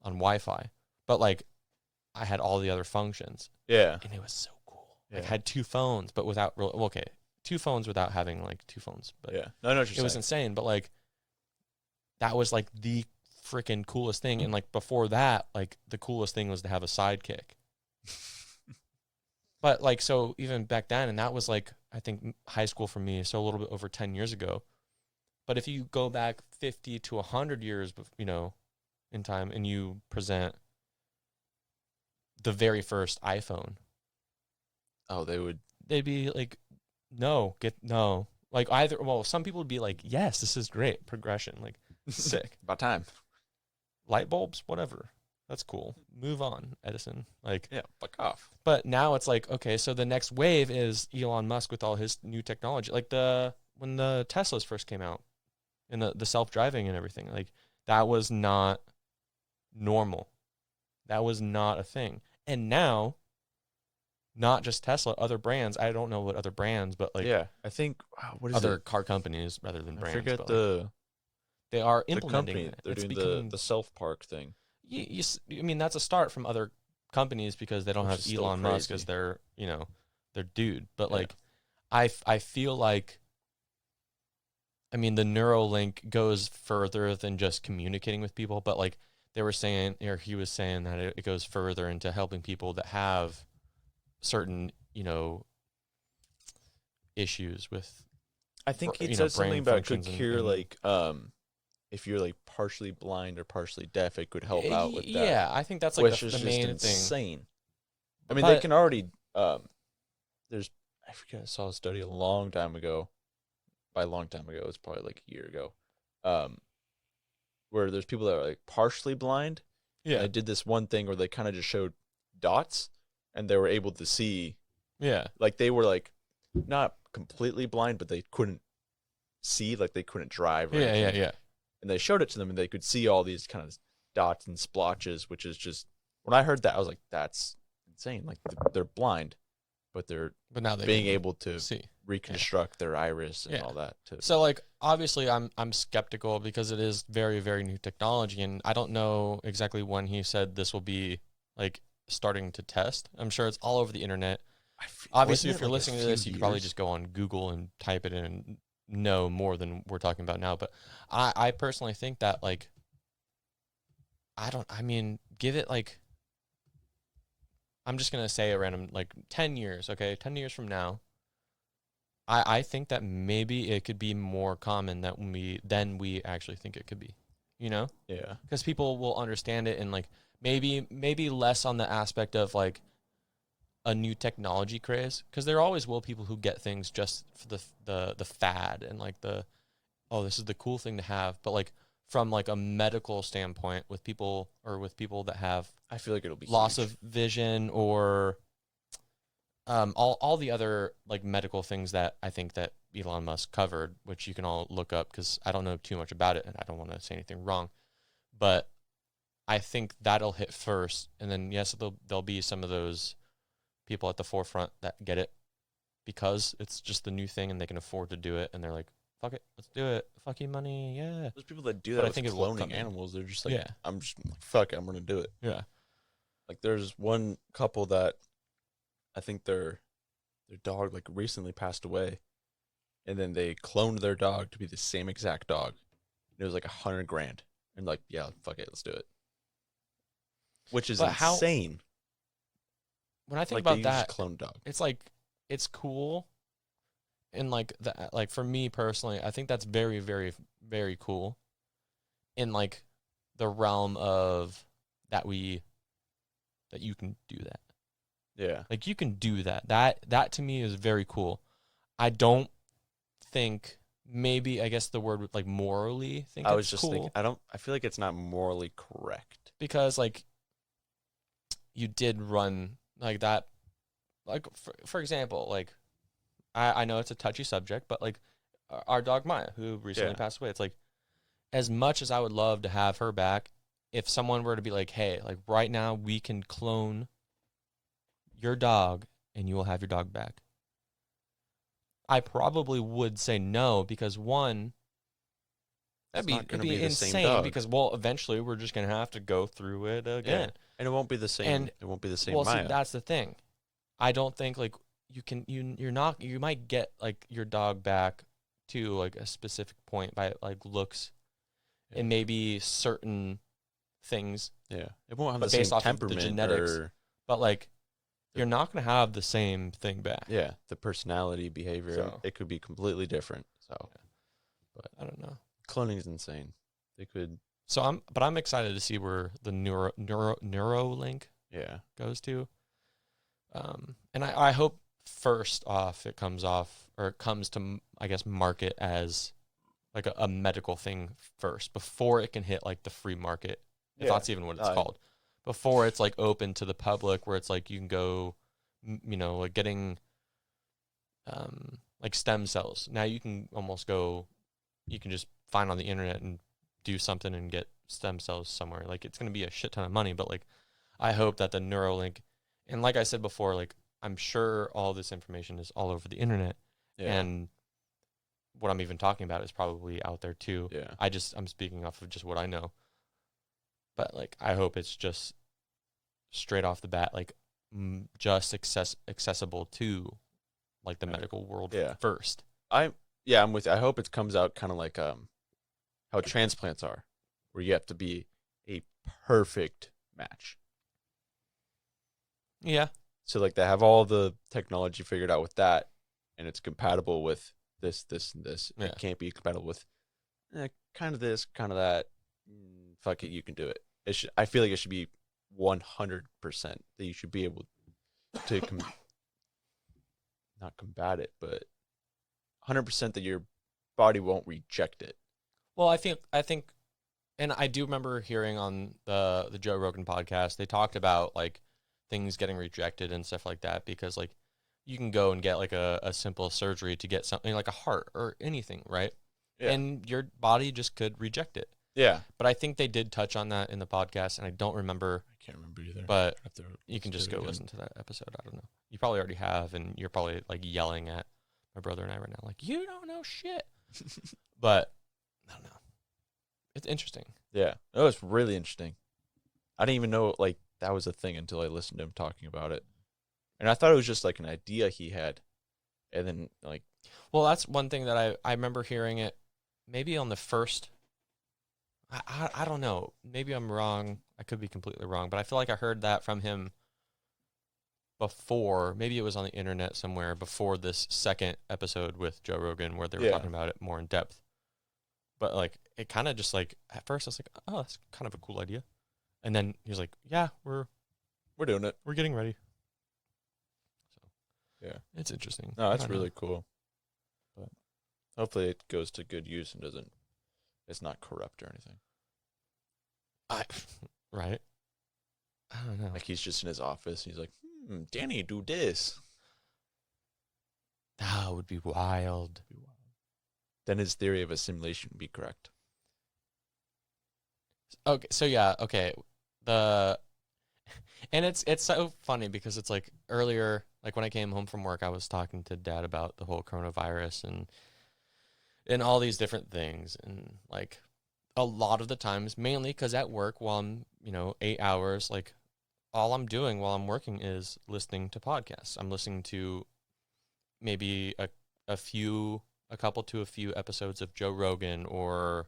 Wi-Fi, but like I had all the other functions, Yeah. and it was so cool. Yeah. Like I had two phones, but without real. Well, okay, two phones without having like two phones. But Yeah. No, I know what it you're was saying. insane. But like that was like the freaking coolest thing. And like before that, like the coolest thing was to have a sidekick. But like so even back then, and that was like I think high school for me, so a little bit over 10 years ago. But if you go back 50 to 100 years, you know, in time, and you present the very first iPhone, Oh, they would. they'd be like, no, get no. Like either, well, some people would be like, yes, this is great progression, like sick. About time. Light bulbs, whatever, that's cool. Move on, Edison. Like, Yeah. Fuck off. but now it's like, okay, so the next wave is Elon Musk with all his new technology, like when the Teslas first came out, and the self driving and everything, like that was not normal. That was not a thing. And now, not just Tesla, other brands. I don't know what other brands, but like yeah. I think what is other it? car companies rather than I brands. forget but, the they are the implementing company. it. They're It's doing becoming, the self park thing. I mean, that's a start from other companies because they don't Which have is still Elon Musk crazy. as their, you know, their dude. But Yeah. like, I feel like, I mean, the Neuralink goes further than just communicating with people, but like they were saying, or he was saying that it goes further into helping people that have certain, you know, issues with, I think he you know, said something brain about could functions cure like if you're like partially blind or partially deaf, it could help out with that. Yeah, I think that's like Which is the just main thing. insane. I mean, they But can already. There's I forget. I saw a study a long time ago. By a long time ago, it's probably like a year ago. Where there's people that are like partially blind. And yeah, they did this one thing where they kind of just showed dots, and they were able to see. yeah, Like they were like not completely blind, but they couldn't see. Like they couldn't drive. Or anything. yeah. And they showed it to them, and they could see all these kind of dots and splotches, which is just when I heard that, I was like, "That's insane!" Like they're blind, but they're But now they being can able to see. reconstruct their iris and Yeah. all that. To So like obviously I'm skeptical because it is very, very new technology, and I don't know exactly when he said this will be like starting to test. I'm sure it's all over the internet. Obviously, if you're listening to this, you could probably just go on Google and type it in and know more than we're talking about now. But I personally think that like I mean, give it like, I'm just gonna say a random like 10 years, okay? 10 years from now, I think that maybe it could be more common than we actually think it could be. You know? Yeah. Because people will understand it, and like maybe less on the aspect of like a new technology craze, because there always will people who get things just for the fad and like this is the cool thing to have, but like from like a medical standpoint with people that have I feel like it'll be loss huge. of vision or all the other like medical things that I think that Elon Musk covered, which you can all look up because I don't know too much about it and I don't want to say anything wrong, but I think that'll hit first, and then yes, there'll be some of those people at the forefront that get it because it's just the new thing and they can afford to do it, and they're like, fuck it, let's do it, fucking money, yeah. Those people that do But that I with think it will come cloning in. animals, they're just like, Yeah. I'm just fuck it, I'm gonna do it. Yeah. Like there's one couple that I think their dog like recently passed away, and then they cloned their dog to be the same exact dog. And it was like $100,000, and like, yeah, fuck it, let's do it. Which is But insane. when I think Like about they that, just cloned dog. it's like it's cool, and like like for me personally, I think that's very, very, very cool in like the realm of that you can do that. Yeah. Like you can do that. That to me is very cool. I don't think maybe I guess the word would like morally think I it's was just cool thinking, I feel like it's not morally correct. because like you did run like that. Like for example, like I know it's a touchy subject, but like our dog Maya, who recently Yeah. passed away, it's like as much as I would love to have her back, if someone were to be like, hey, like right now we can clone your dog and you will have your dog back, I probably would say no because one, It's not it'd going to be be the same insane dog. because well, eventually we're just gonna have to go through it Yeah. again. And it won't be the same. And It won't be the same well, see, Maya. that's the thing. I don't think like you're not you might get like your dog back to like a specific point by like looks Yeah. and maybe certain things, Yeah. It won't have but the based same off of the temperament genetics. or But like the- you're not gonna have the same thing back. yeah, the personality, behavior. So- It could be completely different. So, but I don't know. cloning is insane. They could, So I'm excited to see where the Neuralink yeah. goes to. And I hope first off it comes to I guess market as like a medical thing first before it can hit like the free market, if Yeah. that's even what it's called, before it's like open to the public where it's like you can go, like getting like stem cells. Now you can almost go, you can just find on the internet and do something and get stem cells somewhere. Like it's going to be a shit ton of money, but like I hope that the Neuralink, and like I said before, like I'm sure all this information is all over the internet, Yeah. and what I'm even talking about is probably out there too. Yeah. I'm speaking off of just what I know, but like I hope it's just straight off the bat, like just accessible to like the medical world Yeah. first. I'm with you. I hope it comes out kind of like how transplants are, where you have to be a perfect match. Yeah. So like they have all the technology figured out with that, and it's compatible with this, and this. Yeah. It can't be compatible with kind of this, kind of that. Fuck it, you can do it. I feel like it should be 100% that you should be able to not combat it, but 100% that your body won't reject it. Well, I think, and I do remember hearing on the Joe Rogan podcast, they talked about like things getting rejected and stuff like that because like you can go and get like a simple surgery to get something like a heart or anything, right? Yeah. And your body just could reject it. Yeah. But I think they did touch on that in the podcast, and I don't remember. I can't remember either. But you can just go listen to that episode. I don't know. You probably already have, and you're probably like yelling at my brother and I right now, like, you don't know shit. But I don't know. It's interesting. Yeah. It was really interesting. I didn't even know like that was a thing until I listened to him talking about it. And I thought it was just like an idea he had. And then like, well, that's one thing that I remember hearing it maybe on the first, I don't know. Maybe I'm wrong. I could be completely wrong, but I feel like I heard that from him before. Maybe it was on the internet somewhere before this second episode with Joe Rogan where they were talking about it more in depth. But like, it kind of just like, at first I was like, oh, that's kind of a cool idea. And then he was like, yeah, we're doing it. We're getting ready. So yeah, it's interesting. No, that's really cool. But hopefully it goes to good use and it's not corrupt or anything. Right. I don't know. Like he's just in his office and he's like, Danny, do this. That would be wild. Then his theory of a simulation would be correct. Okay, so yeah, okay. And it's so funny because it's like earlier, like when I came home from work, I was talking to Dad about the whole coronavirus and all these different things, and like a lot of the times, mainly because at work, while I'm 8 hours, like all I'm doing while I'm working is listening to podcasts. I'm listening to maybe a couple to a few episodes of Joe Rogan or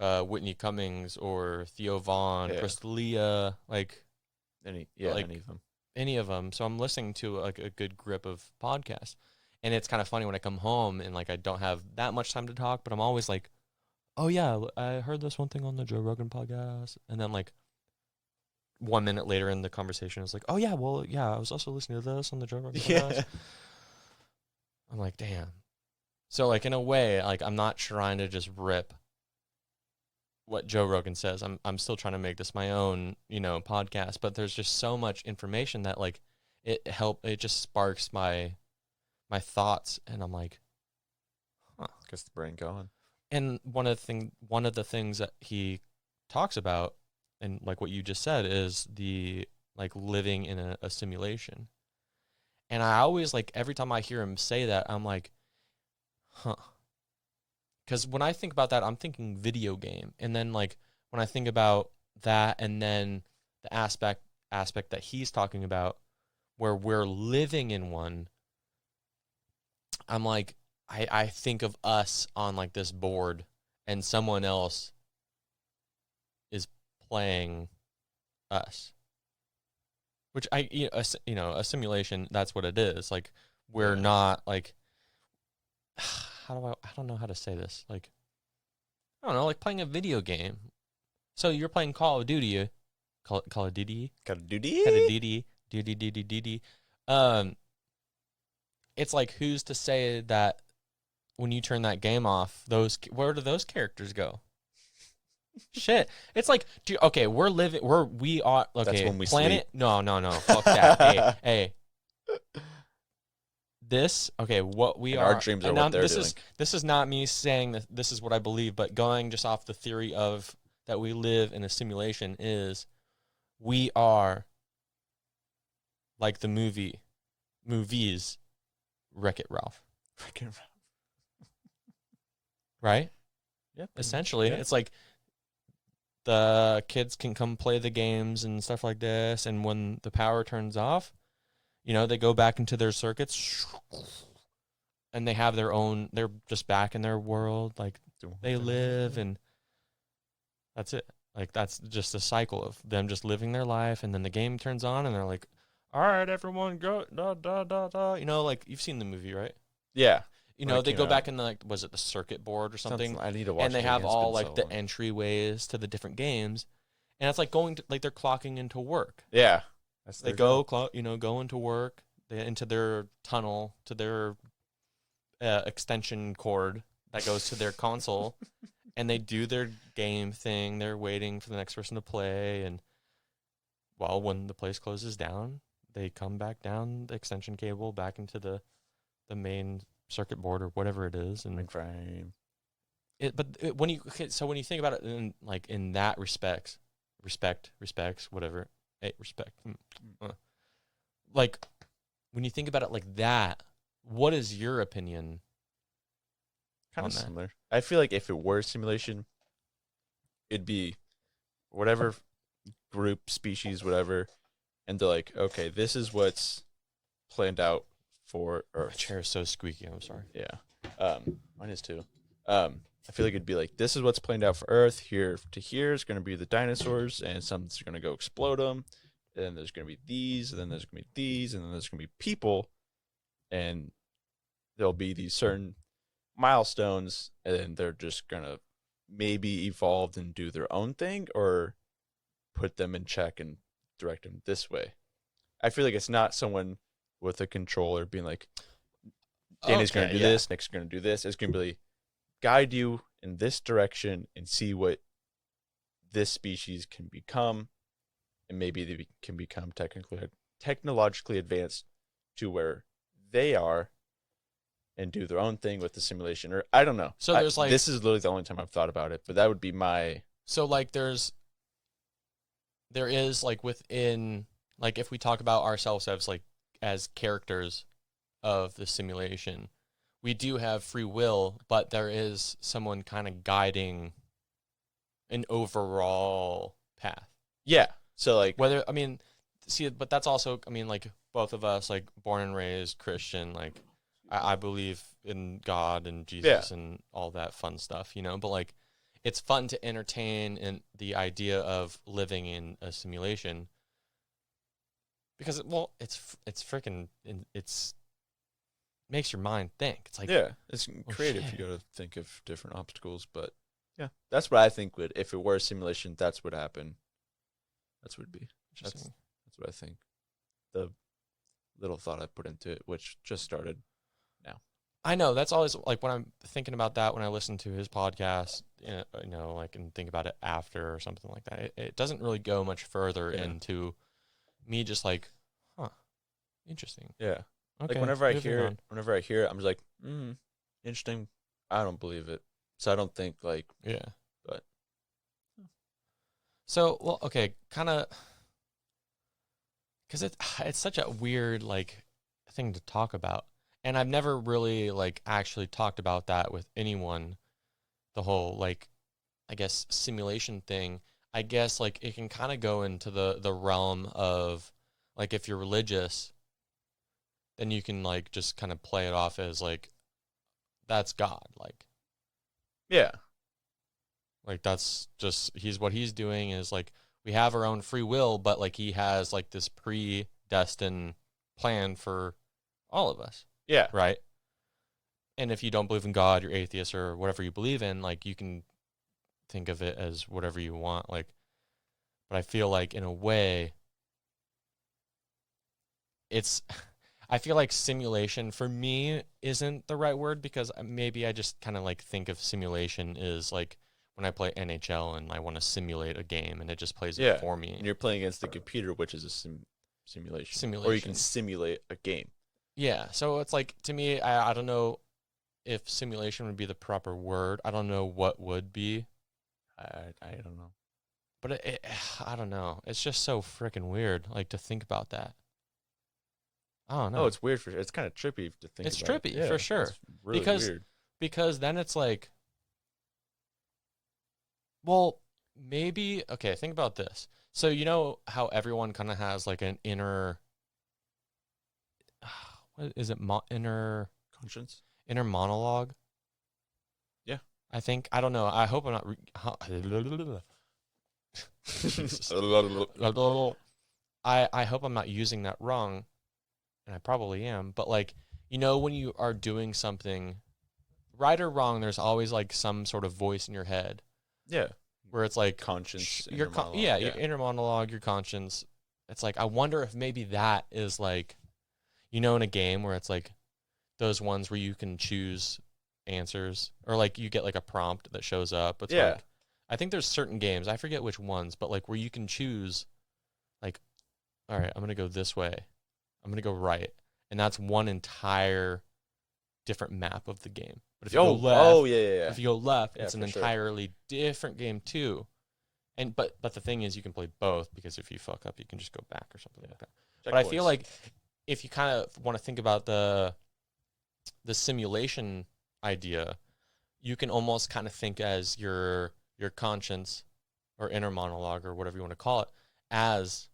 Whitney Cummings or Theo Vaughn, Crystalia, like any of them. So I'm listening to like a good grip of podcasts, and it's kind of funny when I come home and like I don't have that much time to talk, but I'm always like, oh yeah, I heard this one thing on the Joe Rogan podcast, and then like 1 minute later in the conversation, it's like, oh yeah, well yeah, I was also listening to this on the Joe Rogan podcast. I'm like, damn. So like in a way, like I'm not trying to just rip what Joe Rogan says. I'm still trying to make this my own, podcast, but there's just so much information that like it just sparks my thoughts, and I'm like, huh. Gets the brain going. And one of the things that he talks about, and like what you just said, is the like living in a simulation. And I always like every time I hear him say that, I'm like, huh. Because when I think about that, I'm thinking video game, and then like when I think about that, and then the aspect that he's talking about, where we're living in one, I'm like, I think of us on like this board, and someone else is playing us. Which a simulation, that's what it is. Like we're not like, I don't know how to say this. Like, I don't know, like playing a video game. So you're playing Call of Duty, Call of Duty, Call of Duty, Duty. It's like, who's to say that when you turn that game off, where do those characters go? Shit, it's like, okay, we are okay. That's when we planet, sleep. no, fuck that. hey, this okay. What we and are, our dreams are and what now they're doing. This is not me saying that this is what I believe, but going just off the theory of that we live in a simulation is we are like the movies Wreck-It Ralph, right? Yep. Essentially, Yeah. it's like the kids can come play the games and stuff like this, and when the power turns off, they go back into their circuits, and they have their own. They're just back in their world, like they live, and that's it. Like that's just a cycle of them just living their life, and then the game turns on, and they're like, "All right, everyone, go da da da da." Like you've seen the movie, right? Yeah. They go back in like, was it the circuit board or something? I need to watch. And they it have again. It's all been like so the long. entryways to the different games, and it's like going to like they're clocking into work. Yeah. They go into work, into their tunnel, to their extension cord that goes to their console, and they do their game thing. They're waiting for the next person to play, and when the place closes down, they come back down the extension cable back into the main circuit board or whatever it is, and frame. When you think about it in that respects, whatever. Hey, respect. Like when you think about it like that, what is your opinion? Kind of similar. I feel like if it were a simulation, it'd be whatever group, species, whatever, and they're like, okay, this is what's planned out for Earth. My chair is so squeaky. I'm sorry. Yeah. Mine is too. I feel like it'd be like, this is what's planned out for Earth. Here to here is going to be the dinosaurs, and something's going to go explode them. And then there's going to be these, and then there's going to be these, and then there's going to be people, and there'll be these certain milestones, and then they're just going to maybe evolve and do their own thing, or put them in check and direct them this way. I feel like it's not someone with a controller being like, Danny's going to do this, Nick's going to do this. It's going to be guide you in this direction and see what this species can become, and maybe they can become technologically advanced to where they are and do their own thing with the simulation. Or I don't know. So there's this is literally the only time I've thought about it, but that would be my. So like there is like within, like if we talk about ourselves as characters of the simulation, we do have free will, but there is someone kind of guiding an overall path. Yeah. So like but that's also, like both of us, like born and raised Christian, like I believe in God and Jesus and all that fun stuff, but like it's fun to entertain in the idea of living in a simulation because it's freaking, it's makes your mind think. It's like, it's creative. You got to think of different obstacles, but yeah, that's what I think would, if it were a simulation, that's what happened. That's what it'd be. That's what I think. The little thought I put into it, which just started now. I know that's always like when I'm thinking about that when I listen to his podcast, like and think about it after or something like that. It doesn't really go much further Yeah. into me just like, huh, interesting. Yeah. Okay, Like whenever I moving hear on. it, I'm just like, interesting. I don't believe it. So I don't think like, Yeah. but So, well, okay, kind of, because it's such a weird like thing to talk about, and I've never really like actually talked about that with anyone. The whole like, I guess simulation thing. I guess like it can kind of go into the realm of like if you're religious, then you can like just kind of play it off as like that's God, yeah. like that's just what he's doing is like we have our own free will, but like he has like this predestined plan for all of us, Yeah. right? And if you don't believe in God, you're atheist or whatever you believe in, like you can think of it as whatever you want, like. But I feel like in a way, it's. I feel like simulation for me isn't the right word because maybe I just kind of like think of simulation is like when I play NHL and I want to simulate a game and it just plays it for me. And you're playing against the computer, which is a simulation. Simulation. Or you can simulate a game. Yeah. So it's like, to me, I don't know if simulation would be the proper word. I don't know what would be. I don't know. But I don't know. It's just so freaking weird, like, to think about that. I don't know. Oh, it's weird. It's kind of trippy to think It's about. trippy, for sure. It's really Because- weird. Because then it's like, well, maybe, okay, think about this. So, you know how everyone kind of has like an inner, what is it, inner Conscience? monologue? Yeah. I think, I don't know. I hope I'm not, I hope I'm not using that wrong, and I probably am, but like, you know, when you are doing something, right or wrong, there's always like some sort of voice in your head Yeah. where it's like Conscience. your inner monologue, your inner monologue, your conscience. It's like I wonder if maybe that is like, you know, in a game where it's like those ones where you can choose answers or like you get like a prompt that shows up. It's Yeah. like, I think there's certain games, I forget which ones, but like where you can choose like, all right, I'm going to go this way. I'm going to go right. And that's one entire different map of the game. But if you go left, yeah. if you go left, Yeah, it's an for sure. entirely different game too. And but the thing is, you can play both because if you fuck up, you can just go back or something like that. But I feel like if you kind of want to think about the simulation idea, you can almost kind of think as your conscience or inner monologue or whatever you want to call it as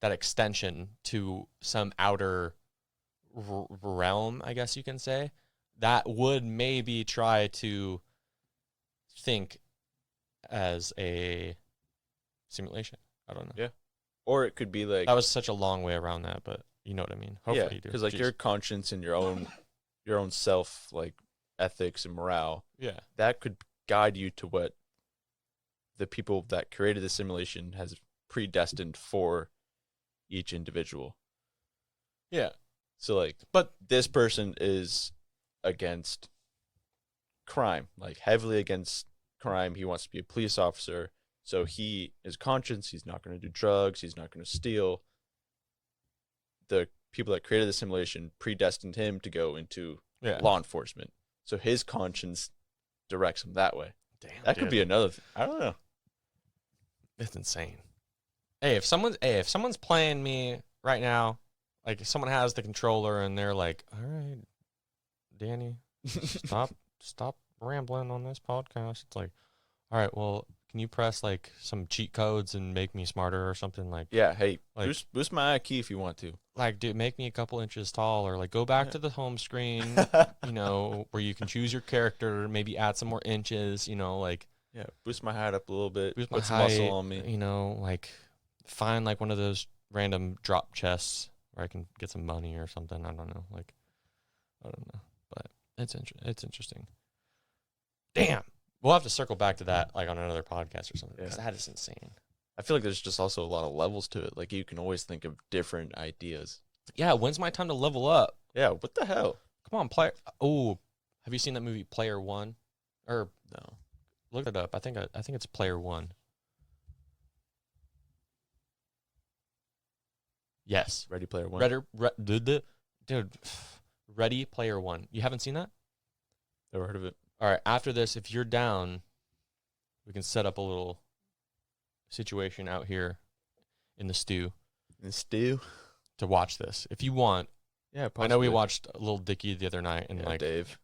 that extension to some outer realm, I guess you can say, that would maybe try to think as a simulation. I don't know. Yeah. Or it could be like That was such a long way around that, but you know what I mean. Hopefully you do. because like Jeez. your conscience and your own self, like ethics and morale, yeah. that could guide you to what the people that created the simulation has predestined for each individual. Yeah. So like, But this person is against crime, like heavily against crime. He wants to be a police officer. So his conscience, he's not going to do drugs. He's not going to steal. The people that created the simulation predestined him to go into law enforcement. So his conscience directs him that way. Damn, That could be another I don't know. It's insane. Hey, if someone's playing me right now, like if someone has the controller and they're like, "All right, Danny, stop rambling on this podcast." It's like, "All right, well, can you press like some cheat codes and make me smarter or something like?" Yeah, hey, Like- boost my IQ if you want to. Like, dude, make me a couple inches tall, or like go back to the home screen, you know, where you can choose your character, maybe add some more inches, you know, like Yeah, boost my height up a little bit. boost my Put some height, muscle on me. you know, like find like one of those random drop chests where I can get some money or something. I don't know, like I don't know, but it's interesting. Damn, we'll have to circle back to that like on another podcast or something because that is insane. I feel like there's just also a lot of levels to it. Like you can always think of different ideas. Yeah, when's my time to level up? Yeah, what the hell? Come on, player. Oh, have you seen that movie Player One? Or No. look it up. I think it's Player One. Yes. Ready Player One. Dude, Ready Player One. You haven't seen that? Never heard of it. All right. After this, if you're down, we can set up a little situation out here in the stew And stew. to watch this. If you want. Yeah, I know we watched Little Dicky the other night, and like Dave.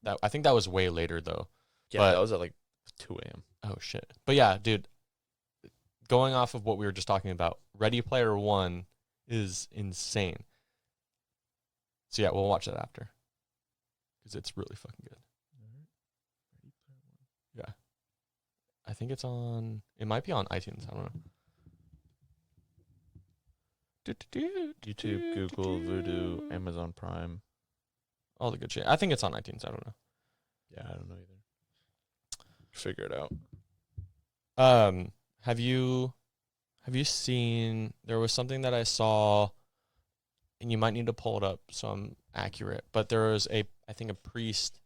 that. I think that was way later though. Yeah, but, that was at like 2 a.m. Oh shit! But yeah, dude. Going off of what we were just talking about, Ready Player One is insane. So yeah, we'll watch that after because it's really fucking good. Yeah, I think it's on. It might be on iTunes. I don't know. YouTube, Google, Vudu, Amazon Prime. All the good shit. I think it's on iTunes. I don't know. Yeah, I don't know either. Figure it out. Have you seen? There was something that I saw, and you might need to pull it up so I'm accurate. But there was I think a priest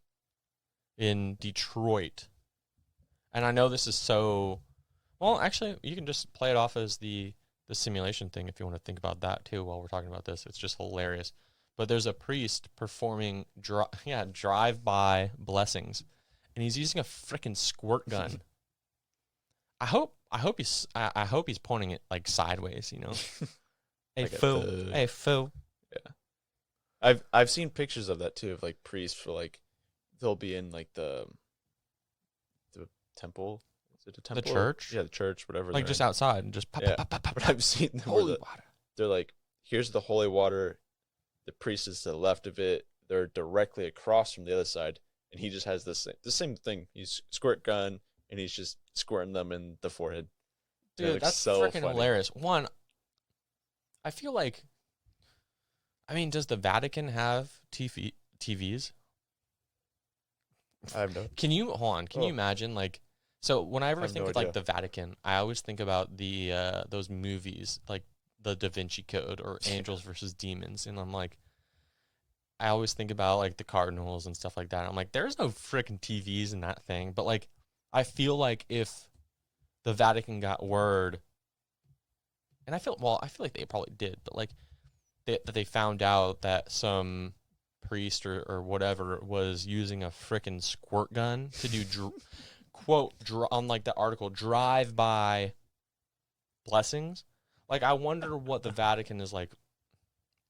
in Detroit, and I know this is so. Well, actually, you can just play it off as the simulation thing if you want to think about that too while we're talking about this. It's just hilarious. But there's a priest performing drive-by blessings, and he's using a freaking squirt gun. I hope he's pointing it like sideways, you know. Hey Like fool. Hey fool. Yeah. I've seen pictures of that too, of like priests for like they'll be in like the temple. Is it a temple? The church? Yeah, the church, whatever. Like just outside and just pop, Yeah. pop, pop, pop, But pop. I've seen them where Holy water. they're like, here's the holy water. The priest is to the left of it. They're directly across from the other side, and he just has the same thing. He's squirt gun, and he's just squirting them in the forehead. Dude, that's so freaking funny. hilarious. One, I feel like, I mean, does the Vatican have TVs? I have no. Can you imagine like? So whenever I have think no of like idea. the Vatican, I always think about the those movies like the Da Vinci Code or Angels versus Demons, and I'm like, I always think about like the Cardinals and stuff like that. I'm like, there's no freaking TVs in that thing, but like, I feel like if the Vatican got word, and I feel like they probably did, but like that they found out that some priest or whatever was using a freaking squirt gun to do on like the article drive-by blessings. Like, I wonder what the Vatican is like.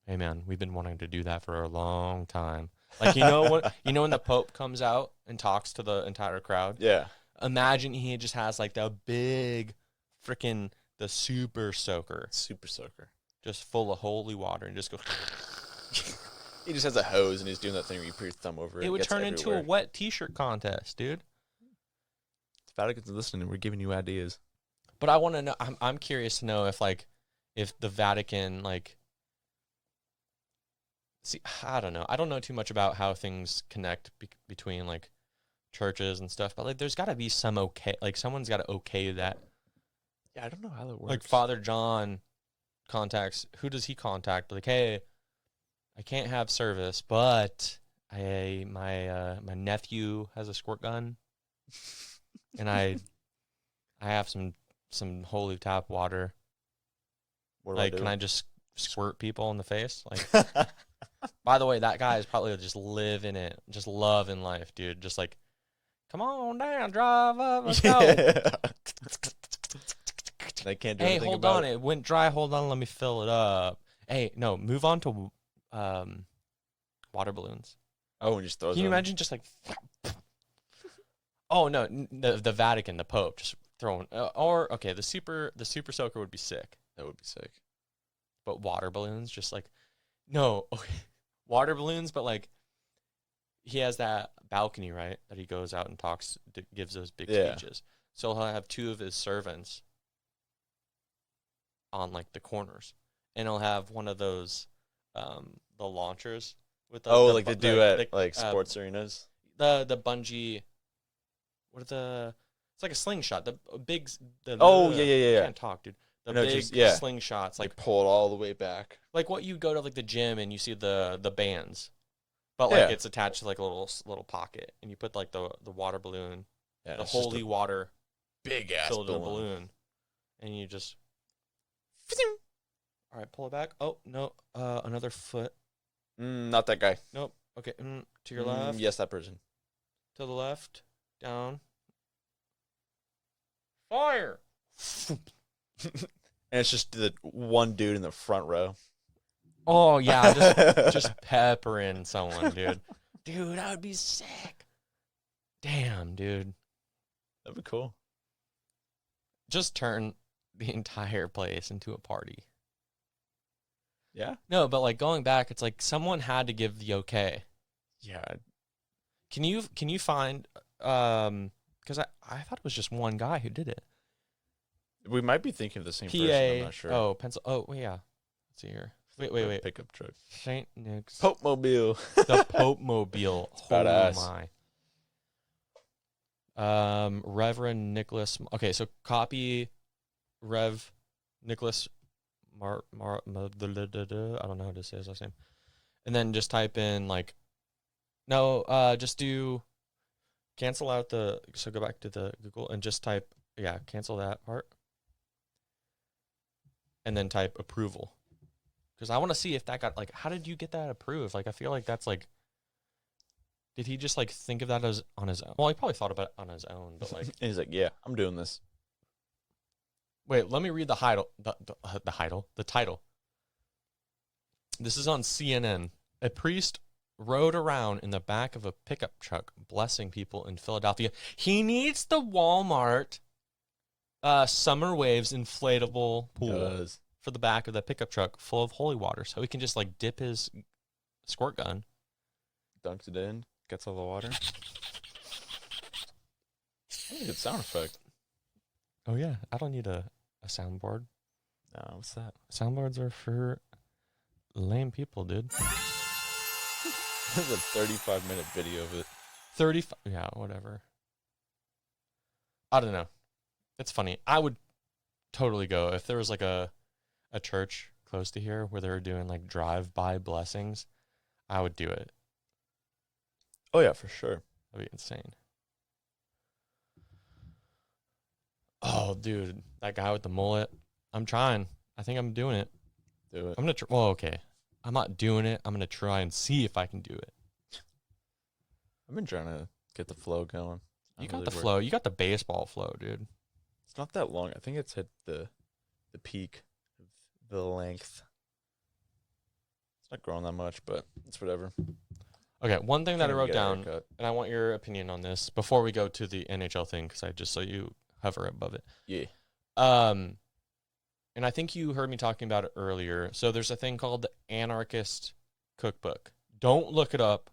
Hey man, we've been wanting to do that for a long time. Like, when the Pope comes out and talks to the entire crowd. Yeah. Imagine he just has like the big freaking the super soaker just full of holy water and just go. He just has a hose and he's doing that thing where you put your thumb over it. It would gets turn into a everywhere. wet t-shirt contest, dude. The Vatican's listening. We're giving you ideas. But I want to know. I'm curious to know if the Vatican like. See, I don't know. I don't know too much about how things connect between like churches and stuff, but like there's got to be some like someone's got to okay that. Yeah, I don't know how that works. Like Father John contacts. Who does he contact? Like, hey, I can't have service, but my nephew has a squirt gun, and I have some holy tap water. What do Like, I do? can I just squirt people in the face? Like, by the way, that guy is probably just living it, just loving life, dude. Just like, come on down, drive up, let's go. I can't do Hey, anything hold about on, it went dry. Hold on, let me fill it up. Hey, no, move on to water balloons. Oh, and just throws Can you them. imagine just like? Oh no, the Vatican, the Pope, just throwing. Or okay, the super soaker would be sick, That would be sick. but water balloons, just like, no, okay, water balloons, but like, he has that balcony, right? That he goes out and talks, gives those big Yeah. speeches. So he'll have two of his servants on like the corners, and he'll have one of those, the launchers with the Like they do at like sports arenas. the bungee. What are the? It's like a slingshot. The big. Yeah. I can't talk, dude. The No, big just- yeah. slingshots, Like like pull it all the way back. what you go to like the gym and you see the bands, but like Yeah. it's attached to like a little pocket, and you put like the water balloon, Yeah, the it's just holy a water big ass filled in a balloon, and you just. All right, pull it back. Oh no, another foot. Not that guy. Nope. Okay, to your left. Yes, that person. To the left. Down. Fire. And it's just the one dude in the front row. Oh yeah, just peppering someone, dude. Dude, that would be sick. Damn, dude. That'd be cool. Just turn the entire place into a party. Yeah. No, but like going back, it's like someone had to give the okay. Yeah. Can you find because I thought it was just one guy who did it. We might be thinking of the same PA. person. I'm not sure. Oh, pencil. Oh, well, yeah. Let's see here. Wait. Pickup truck. Saint Nick's. Pope Mobile. The Pope Mobile. Oh badass. my. Reverend Nicholas. Okay, so copy Rev Nicholas I don't know how to say his last name. And then just type in like just do cancel out so go back to the Google and just type cancel that part. And then type approval. Because I want to see if that got like how did you get that approved? Like I feel like that's like did he just like think of that as on his own? Well, he probably thought about it on his own, but like He's like, yeah, I'm doing this. wait, let me read the title. The title. This is on CNN. A priest rode around in the back of a pickup truck, blessing people in Philadelphia. He needs the Walmart Summer Waves inflatable pool for the back of the pickup truck, full of holy water, so he can just like dip his squirt gun, Dunks it in, gets all the water. That's a good sound effect. Oh yeah, I don't need a soundboard. No, what's that? Soundboards are for lame people, dude. There's a 35-minute video of it. 35, yeah, whatever. I don't know. It's funny. I would totally go if there was like a church close to here where they were doing like drive-by blessings. I would do it. Oh yeah, for sure. That'd be insane. Oh, dude, that guy with the mullet. I'm trying. I think I'm doing it. Do it. I'm gonna. Well, okay. I'm not doing it. I'm gonna try and see if I can do it. I've been trying to get the flow going. You got the flow. You got the baseball flow, dude. It's not that long. I think it's hit the peak of the length. It's not growing that much, but it's whatever. Okay, one thing that I Can't wrote get a down, haircut. and I want your opinion on this before we go to the NHL thing, because I just saw you hover above it. Yeah. And I think you heard me talking about it earlier. So there's a thing called the Anarchist Cookbook. Don't look it up.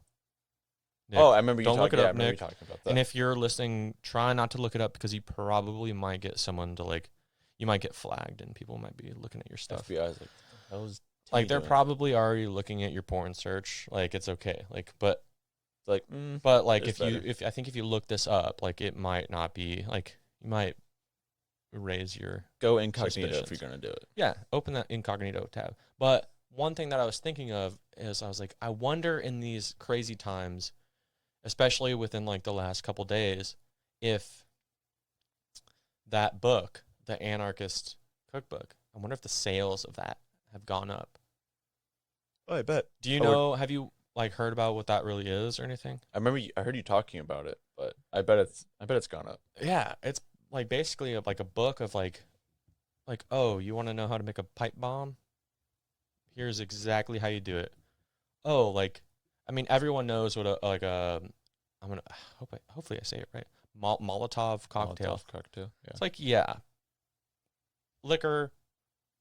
Nick. Oh, I remember you Don't look it up, I remember Nick. you talking about that. And if you're listening, try not to look it up because you probably might get someone to like, you might get flagged and people might be looking at your stuff. FBI's like, what the hell is Like T they're doing? probably already looking at your porn search. Like it's okay. Like, but It's like, if there's you, better. I think if you look this up, like it might not be like, you might raise your Go incognito if suspicions. you're gonna do it. Yeah, open that incognito tab. But one thing that I was thinking of is I was like, I wonder in these crazy times, especially within like the last couple days, if that book, the Anarchist Cookbook, I wonder if the sales of that have gone up. Oh, I bet. Do you Oh, know, have you like heard about what that really is or anything? I remember I heard you talking about it, but I bet it's gone up. Yeah, it's like basically like a book of like, oh, you want to know how to make a pipe bomb? Here's exactly how you do it. Oh, like, I mean, everyone knows what I'm gonna hopefully I say it right. Molotov cocktail. Molotov cocktail. Yeah. It's like, yeah, liquor,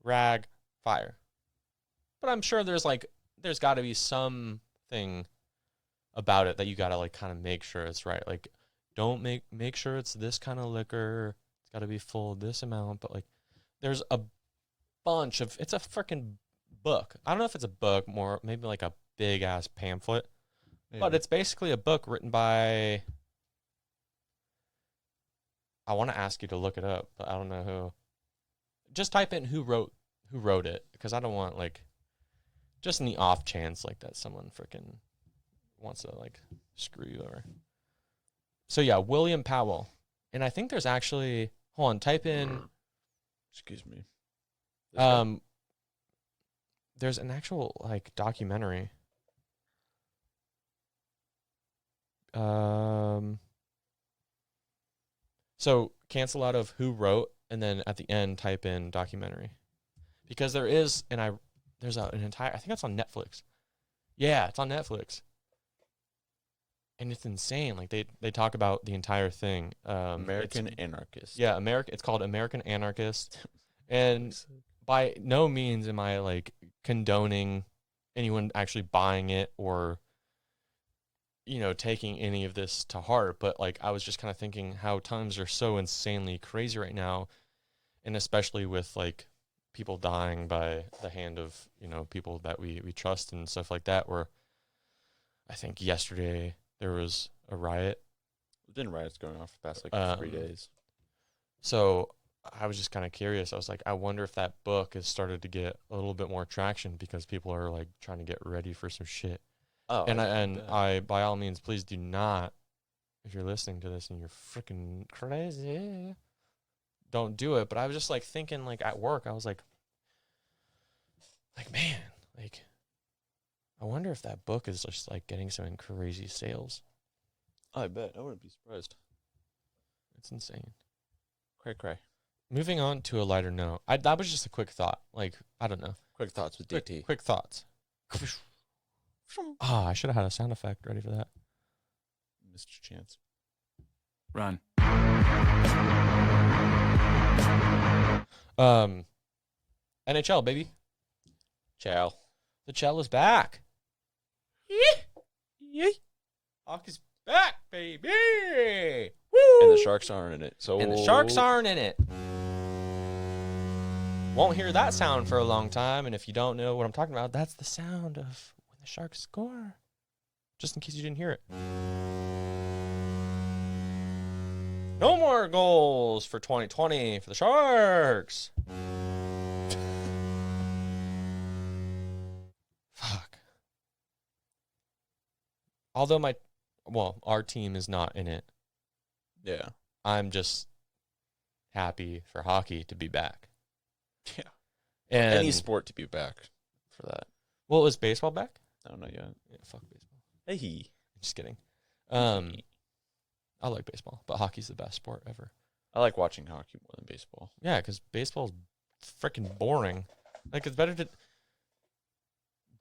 rag, fire. But I'm sure there's got to be something about it that you got to like kind of make sure it's right. Like, don't make sure it's this kind of liquor. It's got to be full of this amount. But like, there's a bunch of. It's a freaking book. I don't know if it's a book, more maybe like a big ass pamphlet. Maybe. But it's basically a book written by. I want to ask you to look it up, but I don't know who. Just type in who wrote it, because I don't want like, just in the off chance like that someone freaking wants to like screw you over. So yeah, William Powell. And I think there's actually, hold on, type in, excuse me. This guy? there's an actual like documentary. So cancel out of who wrote, and then at the end type in documentary, because there is, and there's an entire, I think that's on Netflix. Yeah, it's on Netflix, and it's insane. Like they talk about the entire thing. American Anarchist. Yeah, It's called American Anarchist, and by no means am I like condoning anyone actually buying it or taking any of this to heart, but like I was just kind of thinking how times are so insanely crazy right now, and especially with like people dying by the hand of people that we trust and stuff like that. Where I think yesterday there was a riot. There's been riots going on for the past like 3 days. So I was just kind of curious. I was like, I wonder if that book has started to get a little bit more traction because people are like trying to get ready for some shit. Oh, and I by all means, please do not, if you're listening to this and you're freaking crazy, don't do it. But I was just like thinking, like at work, I was like, man, like, I wonder if that book is just like getting some crazy sales. I bet. I wouldn't be surprised. It's insane. Cray. Moving on to a lighter note. That was just a quick thought. Like, I don't know. Quick thoughts with DT. Quick thoughts. I should have had a sound effect ready for that. Mr. Chance. Run. NHL, baby. Chow. The Chell is back. Yeah. Hockey's back, baby. Woo! And the Sharks aren't in it. And the Sharks aren't in it. Won't hear that sound for a long time. And if you don't know what I'm talking about, that's the sound of when the Sharks score. Just in case you didn't hear it. No more goals for 2020 for the Sharks. Fuck. Although our team is not in it. Yeah. I'm just happy for hockey to be back. Yeah. And any sport to be back for that. Well, is baseball back? I don't know yet. Yeah, fuck baseball. Hey. Just kidding. I like baseball, but hockey's the best sport ever. I like watching hockey more than baseball. Yeah, because baseball's freaking boring. Like, it's better to...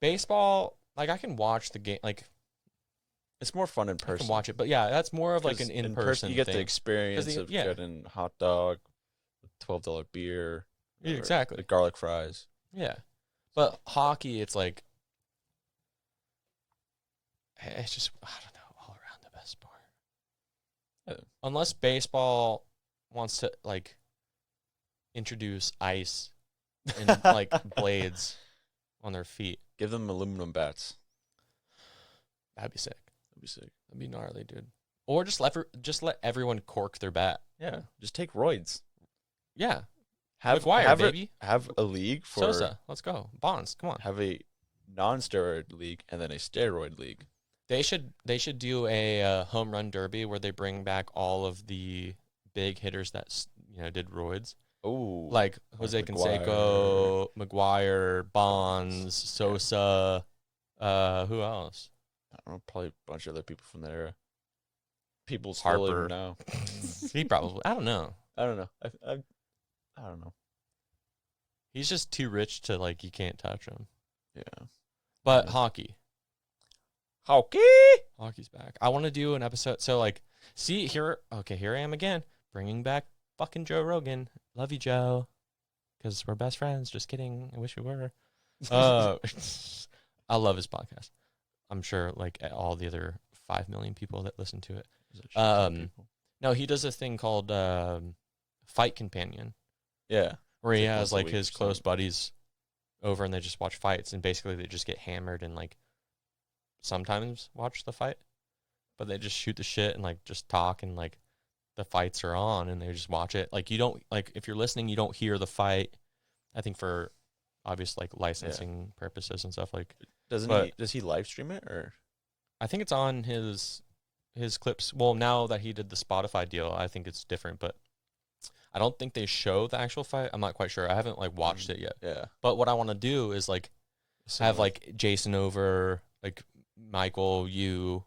Baseball, like, I can watch the game, like... It's more fun in person. I can watch it, but yeah, that's more of like an in-person You get thing. the experience of getting a hot dog, $12 beer. Yeah, exactly. The garlic fries. Yeah. But hockey, it's like... It's just, I don't know, all around the best sport. Unless baseball wants to, like, introduce ice and, like, blades on their feet. Give them aluminum bats. That'd be sick. That'd be gnarly, dude. Or just let everyone cork their bat. Yeah. Just take roids. Yeah. Have baby. Have a league for... Sosa, let's go. Bonds, come on. Have a non-steroid league and then a steroid league. They should do a home run derby where they bring back all of the big hitters that did roids. Oh, like Jose Canseco, McGuire, Bonds, Sosa. Who else? I don't know. Probably a bunch of other people from that era. People Harper. still now. He probably. I don't know. I don't know. I don't know. He's just too rich to like. You can't touch him. Yeah. But hockey. Hockey's back. I want to do an episode. So, like, see, here I am again, bringing back fucking Joe Rogan. Love you, Joe. Because we're best friends. Just kidding. I wish we were. I love his podcast. I'm sure, like, all the other 5 million people that listen to it. No, he does a thing called Fight Companion. Yeah. Where he has, like, his close buddies over and they just watch fights. And basically they just get hammered and, like, sometimes watch the fight, but they just shoot the shit and like just talk and like the fights are on and they just watch it. Like you don't like if you're listening, you don't hear the fight. I think for obvious like licensing purposes and stuff like. Does he live stream it or? I think it's on his clips. Well, now that he did the Spotify deal, I think it's different, but I don't think they show the actual fight. I'm not quite sure. I haven't like watched it yet. Yeah. But what I want to do is like have Similar. like Jason over, like Michael, you,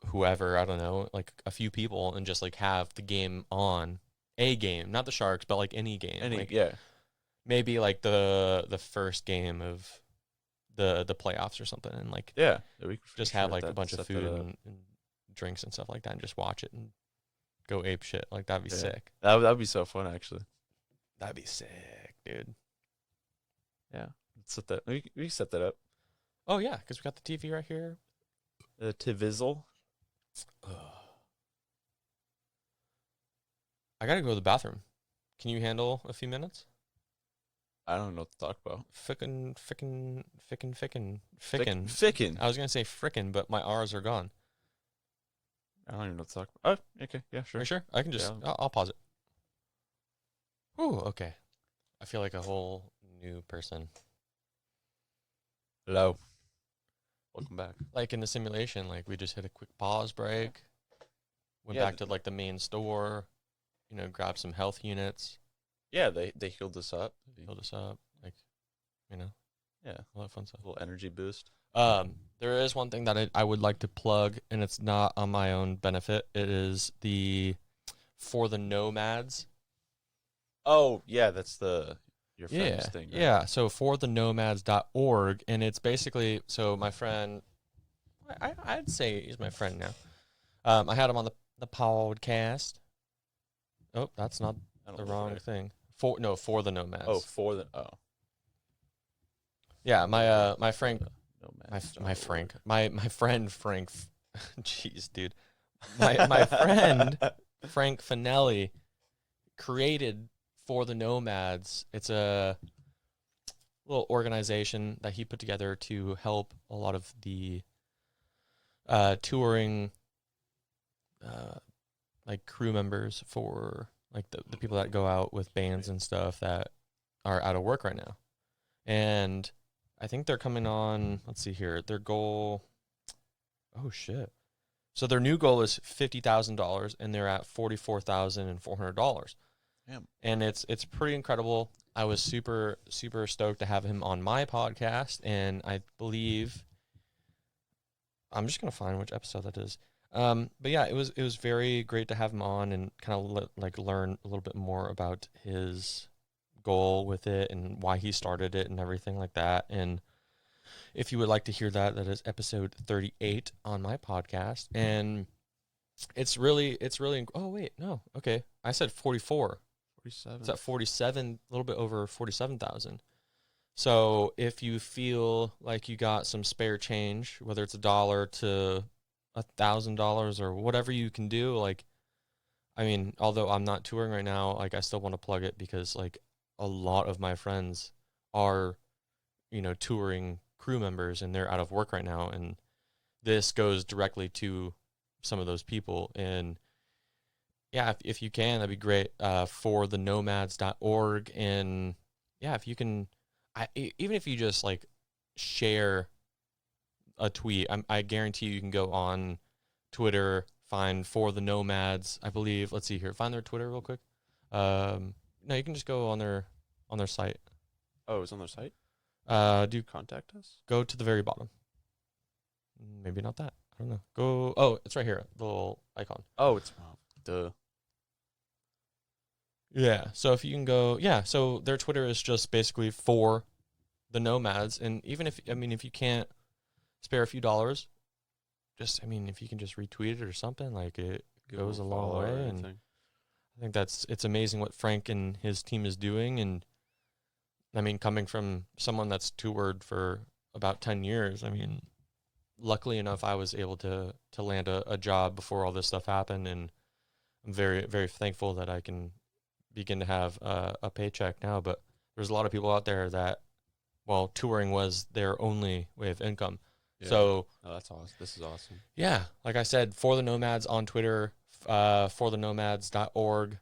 whoever, I don't know, like a few people, and just like have the game on, a game, not the Sharks, but like any game. Like, yeah. maybe like the first game of the playoffs or something, and like Yeah. We could just for have sure like a that- bunch of set food that up. and drinks and stuff like that, and just watch it and go ape shit. Like that'd be Yeah. sick. That'd be so fun, actually. That'd be sick, dude. Yeah. Let's set that. We can set that up. Oh yeah, because we got the TV right here. Tivizzle. I gotta go to the bathroom. Can you handle a few minutes? I don't know what to talk about. Fickin. Fickin. I was gonna say frickin', but my R's are gone. I don't even know what to talk about. Oh, okay. Yeah, sure. Are you sure? I can just. Yeah. I'll pause it. Ooh, okay. I feel like a whole new person. Hello. Welcome back. Like in the simulation, like we just hit a quick pause break. Went Yeah, back to like the main store. You know, grabbed some health units. Yeah, they healed us up. Build us up. Like, you know, Yeah, all that fun stuff. a little energy boost. There is one thing that I would like to plug, and it's not on my own benefit. It is the For the Nomads. Oh, yeah, that's your friend's thing. Right? Yeah. So forthenomads.org, and it's basically, so my friend, I'd say he's my friend now. I had him on the podcast. Oh, that's not the wrong thing. For the Nomads. Oh, Yeah, my Frank, Nomads. my Frank, my friend Frank. Jeez, dude, my friend Frank Finelli created For the Nomads. It's a little organization that he put together to help a lot of the touring like crew members for like the people that go out with bands and stuff that are out of work right now. And I think they're coming on, let's see here, their goal, oh shit. So their new goal is $50,000 and they're at $44,400. Damn. And it's pretty incredible. I was super, super stoked to have him on my podcast, and I believe I'm just gonna find which episode that is. But yeah, it was very great to have him on and kind of like learn a little bit more about his goal with it and why he started it and everything like that. And if you would like to hear that, that is episode 38 on my podcast. And it's really, oh wait, no, okay. I said 44. 47. It's at 47, a little bit over 47,000. So if you feel like you got some spare change, whether it's $1 to $1,000 or whatever you can do, like, I mean, although I'm not touring right now, like I still want to plug it because like a lot of my friends are, you know, touring crew members and they're out of work right now. And this goes directly to some of those people. And yeah, if you can, that'd be great. Forthenomads.org. And yeah, if you can, even if you just like share a tweet, I guarantee you can go on Twitter, find For the Nomads, I believe. Let's see here. Find their Twitter real quick. No, you can just go on their site. Oh, it's on their site? Contact us? Go to the very bottom. Maybe not that. I don't know. Go. Oh, it's right here. The little icon. Oh, it's duh. Yeah. So if you can go, yeah. So their Twitter is just basically For the Nomads, and even if if you can't spare a few dollars, just if you can just retweet it or something, like it goes a long way. And I think it's amazing what Frank and his team is doing. And coming from someone that's toured for about 10 years, luckily enough, I was able to land a job before all this stuff happened, and I'm very, very thankful that I can begin to have a paycheck now. But there's a lot of people out there that, well, touring was their only way of income. Yeah. So that's awesome. This is awesome. Yeah, like I said, For the Nomads on Twitter, forthenomads.org.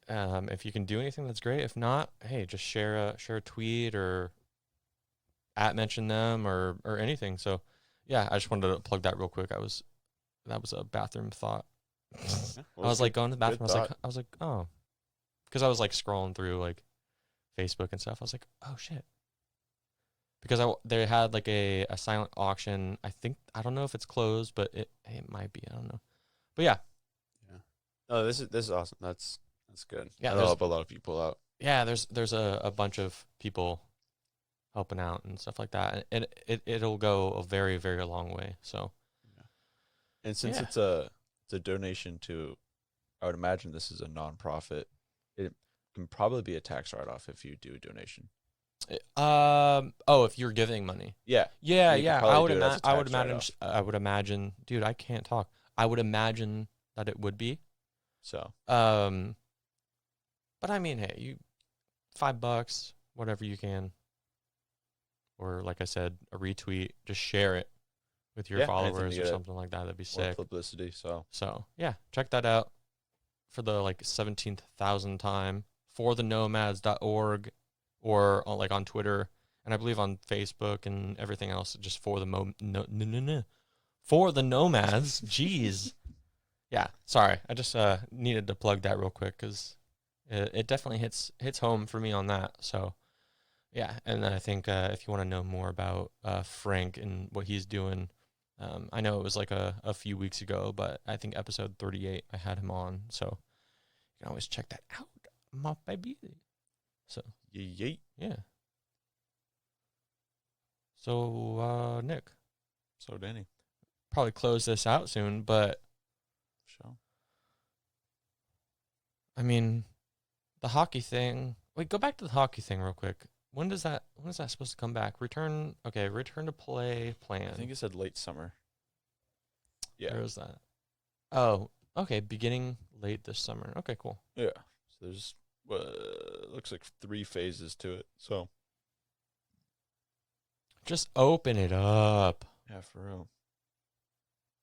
If you can do anything, that's great. If not, hey, just share a tweet or mention them or anything. So yeah, I just wanted to plug that real quick. That was a bathroom thought. Yeah, I was like going to the good bathroom. thought. I was like, oh, because I was like scrolling through like Facebook and stuff. I was like, oh shit, because they had like a silent auction. I don't know if it's closed, but it might be. I don't know. But yeah, Yeah. Oh, this is awesome. That's good. yeah, That'll help a lot of people out. yeah. There's a bunch of people helping out and stuff like that, and it'll go a very very long way. So Yeah. And since yeah. it's a donation to, I would imagine this is a nonprofit. It can probably be a tax write-off if you do a donation. Oh, if you're giving money. Yeah. Yeah, You could yeah. probably do it as a I would tax imagine. write-off. I would imagine, dude. I can't talk. I would imagine that it would be. So Um, but I mean, hey, you $5, whatever you can, or like I said, a retweet. Just share it with your yeah, anything to followers or get it something like that. That'd be more sick. publicity. So So yeah, check that out for the like 17,000th time for the nomads.org or like on Twitter and I believe on Facebook and everything else just for the for the nomads. Jeez. Yeah, sorry. I just needed to plug that real quick cuz it definitely hits home for me on that. So yeah, and then I think if you want to know more about Frank and what he's doing, I know it was like a few weeks ago, but I think episode 38 I had him on, so you can always check that out, my baby. So yay. yeah. So Nick, So Danny. probably close this out soon, but Sure. I mean, the hockey thing. Wait, go back to the hockey thing real quick. When is that supposed to come back? Return to play plan. I think it said late summer. Yeah. Where is that? Oh, okay, beginning late this summer. Okay, cool. Yeah. So there's looks like 3 phases to it. So Just open it up. yeah, for real.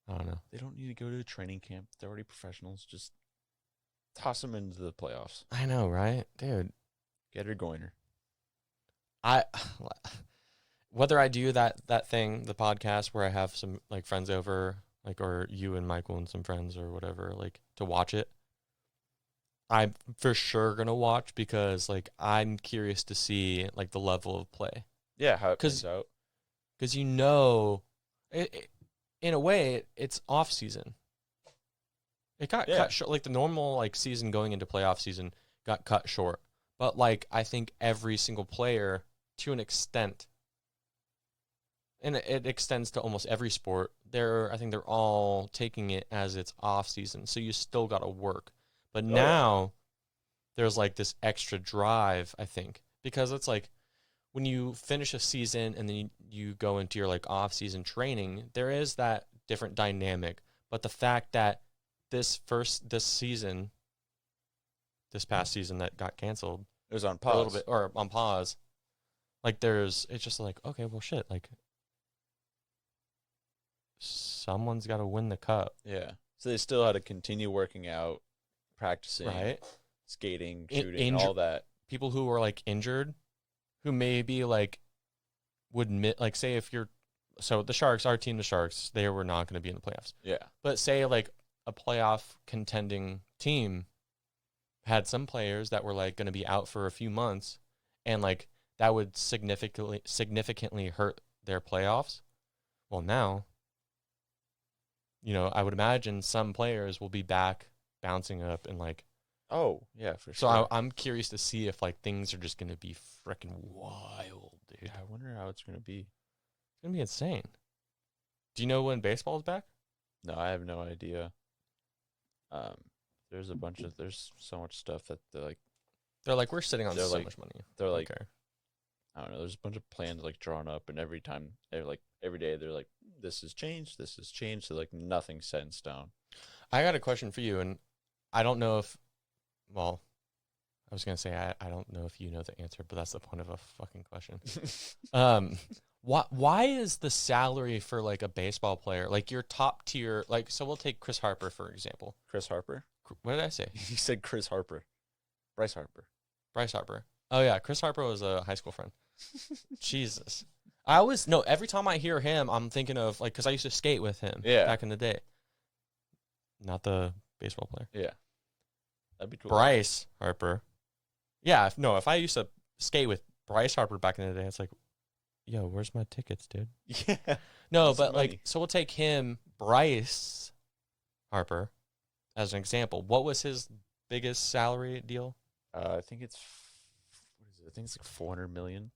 I don't know. They don't need to go to a training camp. They're already professionals. Just toss them into the playoffs. I know, right? Dude, Get her going. I whether I do that thing, the podcast where I have some like friends over, like or you and Michael and some friends or whatever, like to watch it. I'm for sure gonna watch because like I'm curious to see like the level of play. Yeah, how it 'Cause- plays out. Because in a way, it's off season. It got cut short, like the normal like season going into playoff season got cut short. But like I think every single player, to an extent, and it extends to almost every sport. I think they're all taking it as it's off season, so you still got to work. But now there's like this extra drive, I think, because it's like when you finish a season and then you go into your like off season training, there is that different dynamic. But the fact that this past season that got canceled, It was on a pause. little bit or on pause, like it's just like, okay, well shit, like someone's got to win the cup, Yeah. So they still had to continue working out, practicing, right? skating, shooting, all that. People who were like injured, who maybe like would like say if you're so the Sharks, our team, the Sharks, they were not going to be in the playoffs. Yeah. But say like a playoff contending team had some players that were like going to be out for a few months, and like that would significantly hurt their playoffs. Well, now, I would imagine some players will be back bouncing up and like. Oh, yeah, for So sure. I'm curious to see if like things are just going to be freaking wild, dude. Yeah, I wonder how it's going to be. It's going to be insane. Do you know when baseball's back? No, I have no idea. There's so much stuff that They're like, we're sitting on They're so like- much money. they're I don't like, care. I don't know, there's a bunch of plans like drawn up, and every time they're like, every day they're like, this has changed, so like nothing's set in stone. I got a question for you, and I don't know if, well, I was gonna say I don't know if you know the answer, but that's the point of a fucking question. Why is the salary for like a baseball player, like your top tier, like so we'll take Chris Harper for example. Chris Harper? What did I say? You said Chris Harper. Bryce Harper. Bryce Harper. Oh yeah, Chris Harper was a high school friend. Jesus. No, every time I hear him, I'm thinking of, like, because I used to skate with him back in the day. Not the baseball player. Yeah. That'd be cool. Bryce Harper. Yeah, if I used to skate with Bryce Harper back in the day, it's like, yo, where's my tickets, dude? Yeah. No, but like, so we'll take him, Bryce Harper, as an example. What was his biggest salary deal? I think it's what is it? I think it's like 400 million.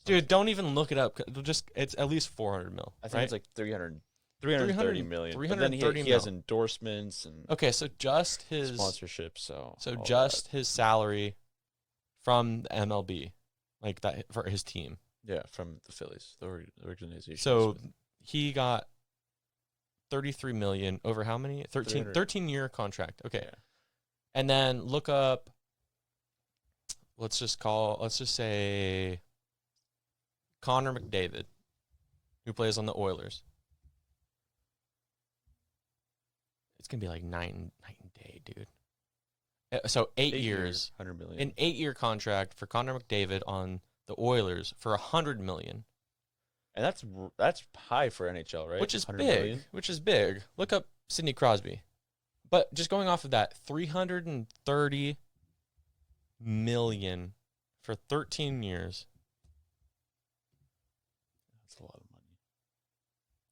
Dude, don't even look it up. It's at least 400 mil. I think right? it's like 330 million. 330 but then he has endorsements and okay, so just his sponsorships. So just his salary from the MLB, like that for his team. Yeah, from the Phillies, the organization. So he got 33 million over how many? 13-year contract. Okay. Yeah. And then look up, let's just say Connor McDavid, who plays on the Oilers. It's going to be like night and day, dude. So 8 years, 100 million. An 8-year contract for Connor McDavid on the Oilers for 100 million. And that's high for NHL, right? Which is big. Million? Which is big. Look up Sidney Crosby. But just going off of that, 330 million for 13 years. That's a lot of money.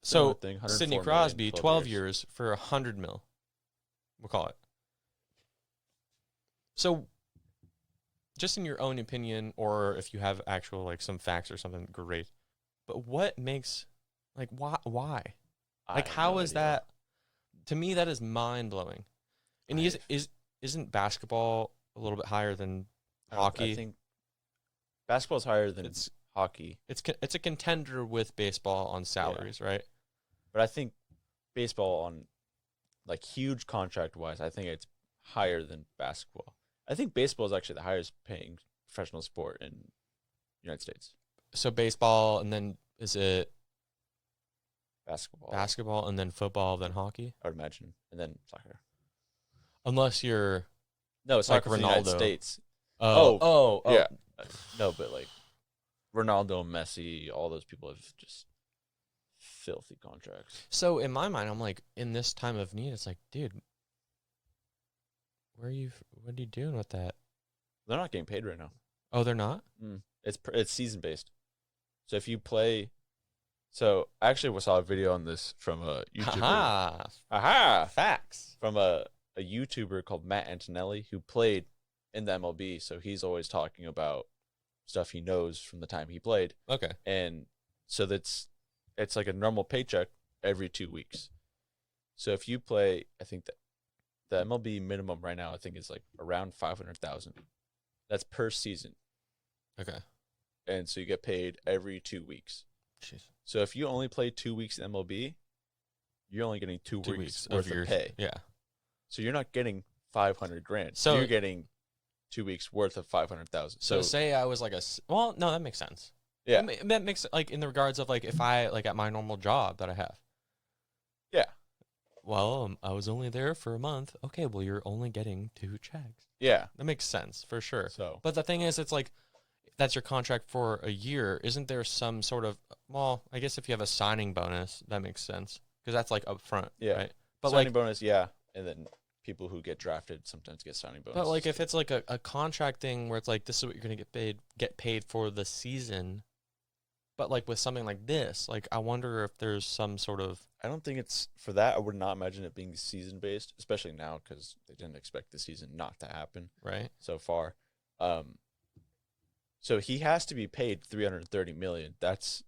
So Sidney Crosby, 12 years for 100 mil. We'll call it. So just in your own opinion, or if you have actual like some facts or something, great. But what makes, like, why? Like, how is that? To me, that is mind blowing. And isn't basketball a little bit higher than hockey? I think basketball is higher than hockey. It's a contender with baseball on salaries, right? But I think baseball on like huge contract wise, I think it's higher than basketball. I think baseball is actually the highest paying professional sport in the United States. So baseball, and then is it basketball? Basketball, and then football, then hockey? I would imagine. And then soccer. Unless you're... No, it's like Ronaldo. The United States. Oh. Yeah. No, but like Ronaldo and Messi, all those people have just filthy contracts. So in my mind, I'm like, in this time of need, it's like, dude, what are you doing with that? They're not getting paid right now. Oh, they're not? It's season based. So if you play, so I actually saw a video on this from a YouTuber. Facts. From a YouTuber called Matt Antonelli who played in the MLB. So he's always talking about stuff he knows from the time he played. Okay. And so it's like a normal paycheck every 2 weeks. So if you play, I think that the MLB minimum right now, I think is like around 500,000. That's per season. Okay. And so you get paid every 2 weeks. Jeez. So if you only play 2 weeks in MLB, you're only getting 2 weeks worth of pay. Yeah. So you're not getting 500 grand. So you're getting 2 weeks worth of 500,000. So say I was like no, that makes sense. Yeah. That makes, like, in the regards of like if I like at my normal job that I have. Yeah. Well, I was only there for a month. Okay, well, you're only getting 2 checks. Yeah. That makes sense for sure. So, but the thing is, it's like, that's your contract for a year. Isn't there some sort of, well, I guess if you have a signing bonus, that makes sense. Because that's like upfront. Yeah. Right? But signing like, bonus, yeah. And then people who get drafted sometimes get signing bonus. But like if it's like a contract thing where it's like, this is what you're going to get paid for the season. But like with something like this, like I wonder if there's some sort of... I don't think it's for that. I would not imagine it being season based, especially now because they didn't expect the season not to happen right so far. So he has to be paid 330 million. That's,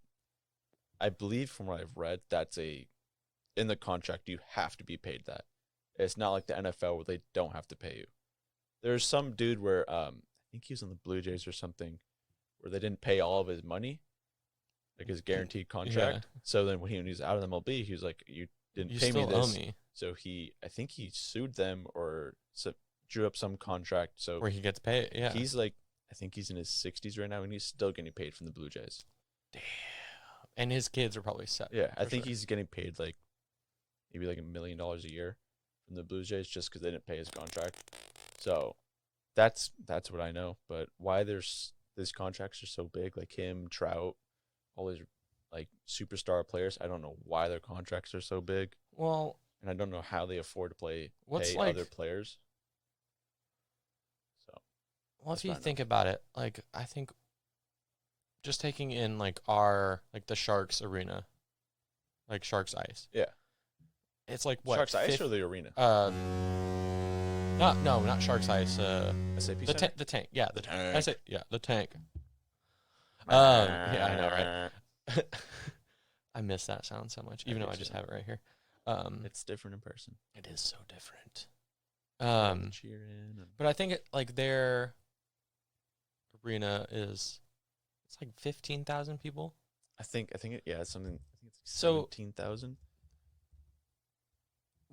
I believe from what I've read, that's in the contract you have to be paid that. It's not like the NFL where they don't have to pay you. There's some dude where I think he was on the Blue Jays or something where they didn't pay all of his money. Like his guaranteed contract. Yeah. So then when he was out of the MLB, he was like, you didn't pay me this. Owe me. So I think he sued them or drew up some contract. So where he gets paid. Yeah. He's like, I think he's in his 60s right now and he's still getting paid from the Blue Jays. Damn. And his kids are probably set. Yeah. I think he's getting paid like maybe like $1 million a year from the Blue Jays just because they didn't pay his contract. So that's what I know. But why there's these contracts are so big, like him, Trout, all these like superstar players. I don't know why their contracts are so big, Well, and I don't know how they afford to what's pay like other players. So well that's if you what I know. think about it, like I think just taking in like our like the Sharks arena, like Sharks Ice. Yeah, It's like what Sharks Ice or the arena? not Sharks Ice. SAP The Center. the tank. Yeah, The I tank. say yeah, the tank. Yeah, I know, right? I miss that sound so much, even though I just have it right here. It's different in person. It is so different. The cheering and But I think like their arena is it's like 15,000 people. I think it's something. I think it's So 17,000.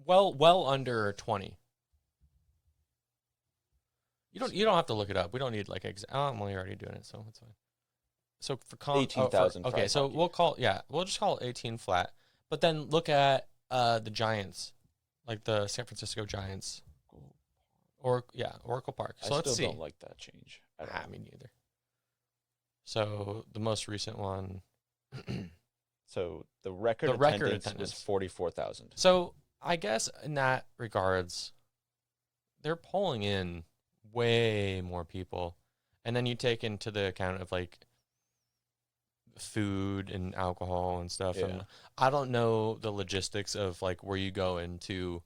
well under 20. You don't have to look it up. We don't need like I'm only already doing it, so it's fine. So for 18,000. okay, so we'll just call it 18 flat. But then look at the Giants, like the San Francisco Giants, Oracle Park. So I let's still see. don't like that change. Me neither. So the most recent one. So the record The record attendance was attendance. 44,000. So I guess in that regards, they're pulling in way more people, and then you take into the account of like food and alcohol and stuff. Yeah. And I don't know the logistics of like where you go into.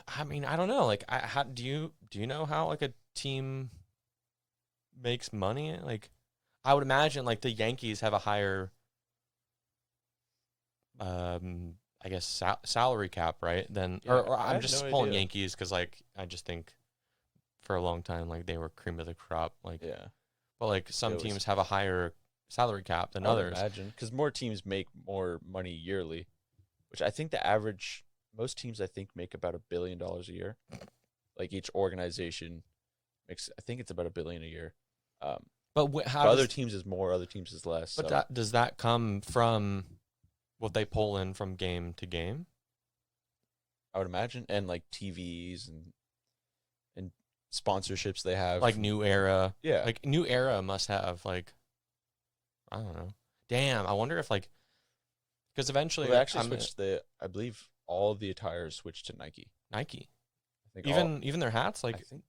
I mean, I don't know. Like, how do you know how like a team makes money? Like, I would imagine like the Yankees have a higher, I guess salary cap, right? Then, Yeah, or I I'm have just no pulling idea. Yankees because like I just think for a long time like they were cream of the crop. Like, Yeah. but like some It was- teams have a higher salary cap than I would others. imagine because more teams make more money yearly, which I think the average most teams I think make about $1 billion a year. Like each organization makes, I think it's about $1 billion a year. But how But does other teams is more, other teams is less. but So does that come from what they pull in from game to game? I would imagine, and like TVs and sponsorships they have. Like New Era. Yeah. Like New Era must have like I don't know. Damn, I wonder if like because eventually Well, they actually I'm switched I believe all of the attire switched to Nike. Nike. I think Even their hats I like think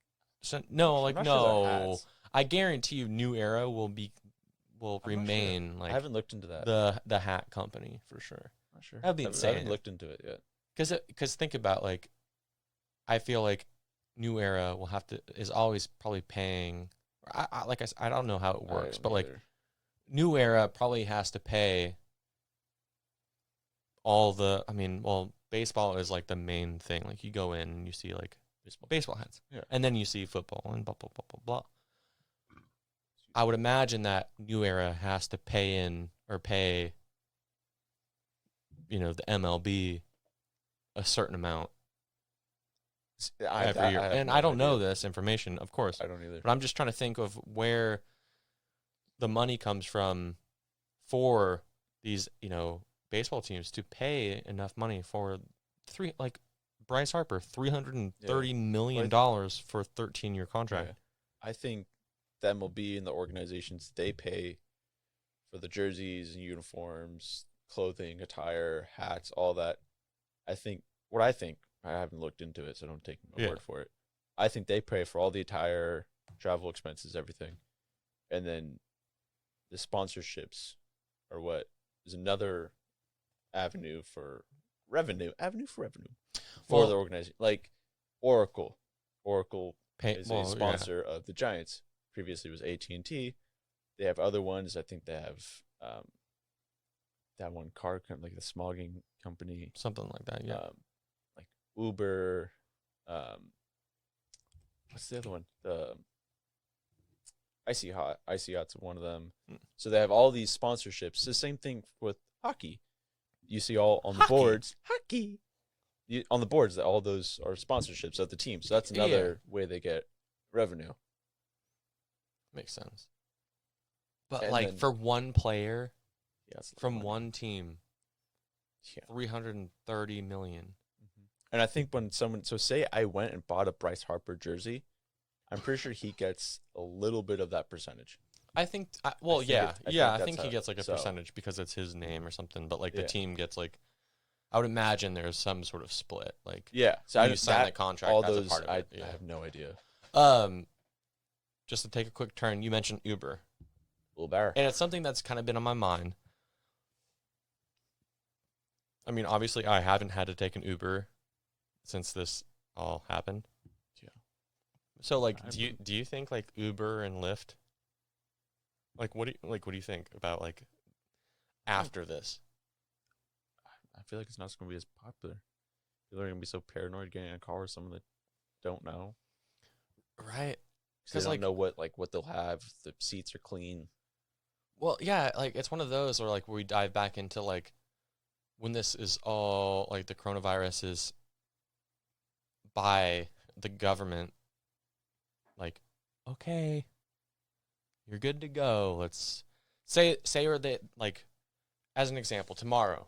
no, I'm like not sure their no. hats. I guarantee you New Era will I'm not sure. remain like I haven't looked into that. the hat company for sure. Not sure. That'd be I insane. haven't looked into it yet. Because think about like I feel like New Era is always probably paying. I don't know how it works, but like New Era probably has to pay all the. I mean, well, baseball is like the main thing. Like you go in and you see like baseball hats, Yeah. and then you see football and blah blah blah blah blah. I would imagine that New Era has to pay, the MLB a certain amount every year. And I don't know this information, of course. I don't either. But I'm just trying to think of where the money comes from for these, baseball teams to pay enough money for Bryce Harper, $330 million for a 13-year contract. Yeah. I think the MLB and the organizations, they pay for the jerseys and uniforms, clothing, attire, hats, all that. I haven't looked into it, so don't take my word for it. I think they pay for all the attire, travel expenses, everything. And then the sponsorships are what is another avenue for revenue. For the organization. Like Oracle. Oracle is a sponsor of the Giants. Previously was AT&T. They have other ones. I think they have that one car company, like the smogging company. Something like that, yeah. Like Uber. What's the other one? The Icy Hot's one of them. So they have all these sponsorships. The same thing with hockey. You see all on the boards. Hockey. On the boards, that all those are sponsorships of the team. So that's another way they get revenue. Makes sense. But for one player, from one team, $330 million. And I think when say I went and bought a Bryce Harper jersey, I'm pretty sure he gets a little bit of that percentage. I think, I think yeah, it's I yeah. think I that's think he how gets like a so percentage because it's his name or something. But like the yeah. team gets like, I would imagine there's some sort of split. Like Yeah. So you sign that contract, all that's a those part of it. I Yeah. have no idea. Um, just to take a quick turn, you mentioned Uber, Little bear. and it's something that's kind of been on my mind. I mean, obviously, I haven't had to take an Uber since this all happened. Yeah. So, like, I do you think like Uber and Lyft, like, what do you think about like after this? I feel like it's not going to be as popular. People are going to be so paranoid getting in a car with someone that don't know. Right. Because they Because don't know what they'll have. The seats are clean. well, yeah, like it's one of those where like we dive back into like when this is all like the coronavirus is by the government, like, okay, you're good to go. Let's say or they like as an example, tomorrow,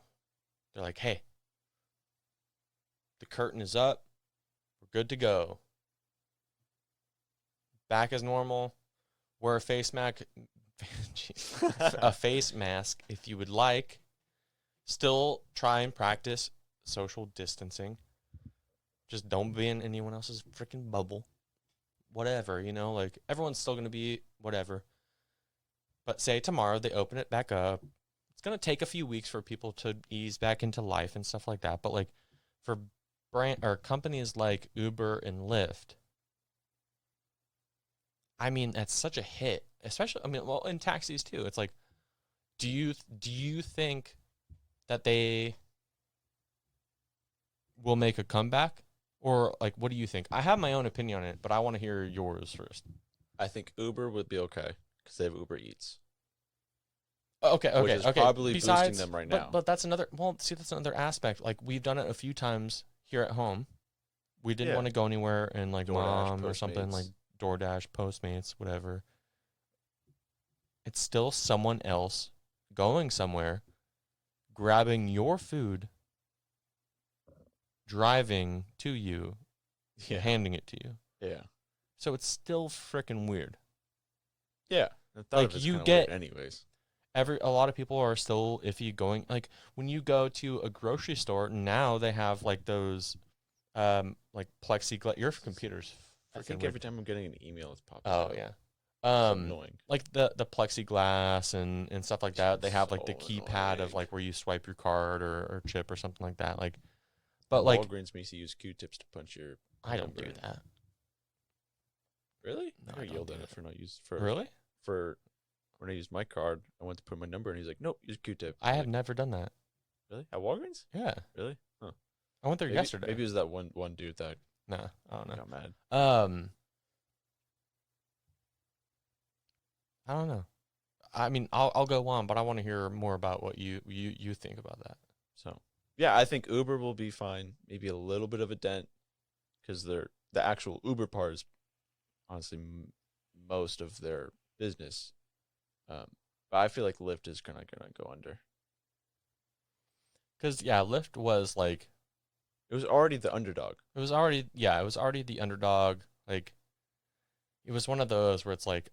they're like, hey, the curtain is up, we're good to go. Back as normal. Wear a face mask a face mask if you would like. Still try and practice social distancing. Just don't be in anyone else's freaking bubble. Whatever, like everyone's still going to be whatever. But say tomorrow they open it back up. It's going to take a few weeks for people to ease back into life and stuff like that. But like for brand or companies like Uber and Lyft, I mean, that's such a hit, especially, I mean, well, in taxis too. It's like, do you think that they will make a comeback? Or like, what do you think? I have my own opinion on it, but I want to hear yours first. I think Uber would be okay because they have Uber Eats, Okay, which is okay. probably Besides, boosting them right now. but that's another. Well, see, that's another aspect. Like we've done it a few times here at home. We didn't Yeah. want to go anywhere, and like DoorDash, mom or something like Postmates. DoorDash, Postmates, whatever. It's still someone else going somewhere, grabbing your food, driving to you, Yeah. and handing it to you. Yeah. So it's still freaking weird. Yeah. I thought Like, of it's you kinda get- weird anyways. A lot of people are still iffy going, like when you go to a grocery store now they have like those like plexiglass. Your computer's I freaking think weird. every time I'm getting an email, it's popping Oh up. yeah. It's annoying. Like the plexiglass and stuff like that. They have like the So keypad of annoying. like where you swipe your card or chip or something like that. Like, But but like Walgreens makes you use Q-tips to punch your I don't number do in. that. Really? No, I I got don't yelled do at that. for not using for Really? for when I used my card. I went to put my number, and he's like, "Nope, use Q-tip." I I'm have like, never done that. really at Walgreens. Yeah. Really? Huh. I went there Maybe, yesterday. Maybe it was that one dude that Nah, I don't know. got mad. I don't know. I mean, I'll go on, but I want to hear more about what you think about that. So yeah, I think Uber will be fine. Maybe a little bit of a dent because the actual Uber part is honestly most of their business. But I feel like Lyft is gonna go under. Because yeah, Lyft was like It was already the underdog. it was already the underdog. Like it was one of those where it's like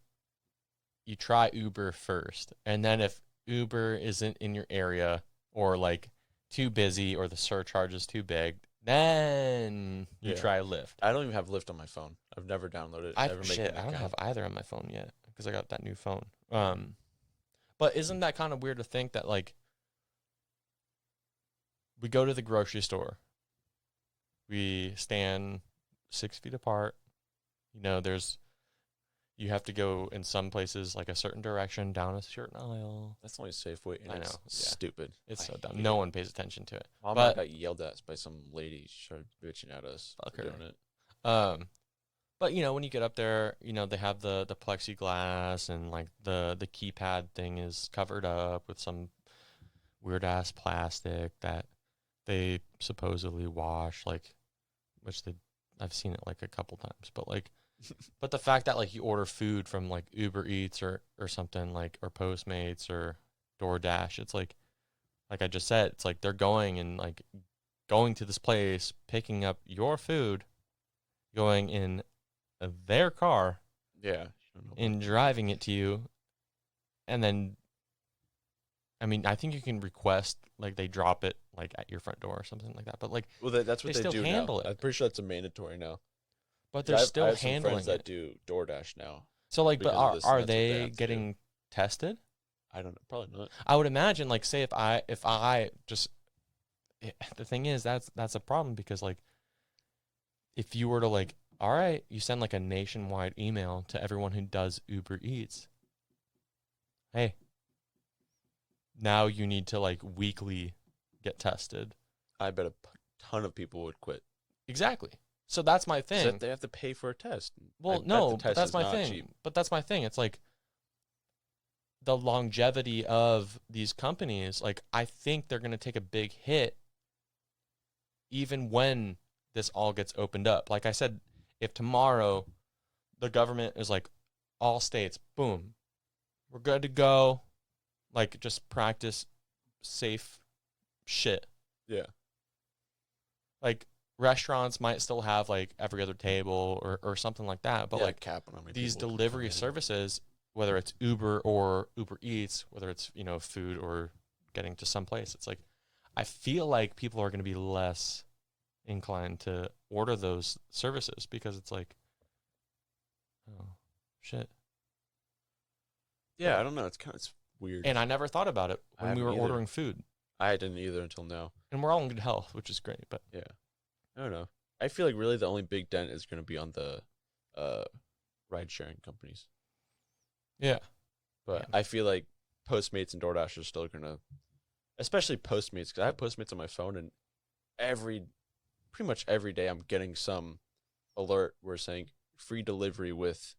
you try Uber first, and then if Uber isn't in your area or like too busy or the surcharge is too big, then you Yeah. try Lyft. I don't even have Lyft on my phone. I've never downloaded it. Never made an I don't account. have either on my phone yet because I got that new phone. But isn't that kind of weird to think that like we go to the grocery store, we stand 6 feet apart. You have to go in some places like a certain direction down a certain aisle. That's the only safe way. And I it's know, yeah. stupid. It's I so dumb. hate No it. one pays attention to it. Mom But- and I got yelled at by some lady. She started bitching at us Fuck for her. doing it. But when you get up there, they have the plexiglass and like the keypad thing is covered up with some weird ass plastic that they supposedly wash, like, I've seen it like a couple times, but like, but the fact that like you order food from like Uber Eats or something like, or Postmates or DoorDash, it's like I just said, it's like they're going to this place, picking up your food, going in their car Yeah. You don't know and driving it to you, and then, I mean, I think you can request like they drop it like at your front door or something like that. But like well, that's they what they still do handle now. I'm it. pretty sure that's a mandatory now. But 'Cause they're I still have some friends handling that it. do DoorDash now So like, but because of this. And are that's what they they have to do. getting tested? I don't know. Probably not. I would imagine, like, say if I just the thing is that's a problem because like if you were to like, all right, you send like a nationwide email to everyone who does Uber Eats. Hey, now you need to like weekly get tested. I bet a ton of people would quit. Exactly. So that's my 'Cause thing. they have to pay for a test. Well, I bet no, the but test that's is my not thing. cheap. But that's my thing. It's like the longevity of these companies, like I think they're going to take a big hit even when this all gets opened up. Like I said, if tomorrow the government is like, all states, boom, we're good to go, like just practice safe shit. Yeah. Like restaurants might still have like every other table or something like that, but Yeah, like cap on how many these people can delivery come in. services, whether it's Uber or Uber Eats, whether it's, you know, food or getting to some place, it's like I feel like people are going to be less inclined to order those services because it's like, oh shit. Yeah, But- I don't know. It's weird. And I never thought about it I when we were haven't either. ordering food. I didn't either until now. And we're all in good health, which is great. But Yeah. I don't know. I feel like really the only big dent is going to be on the ride sharing companies. yeah, But Yeah. I feel like Postmates and DoorDash are still going to, especially Postmates, because I have Postmates on my phone, and pretty much every day I'm getting some alert where saying free delivery with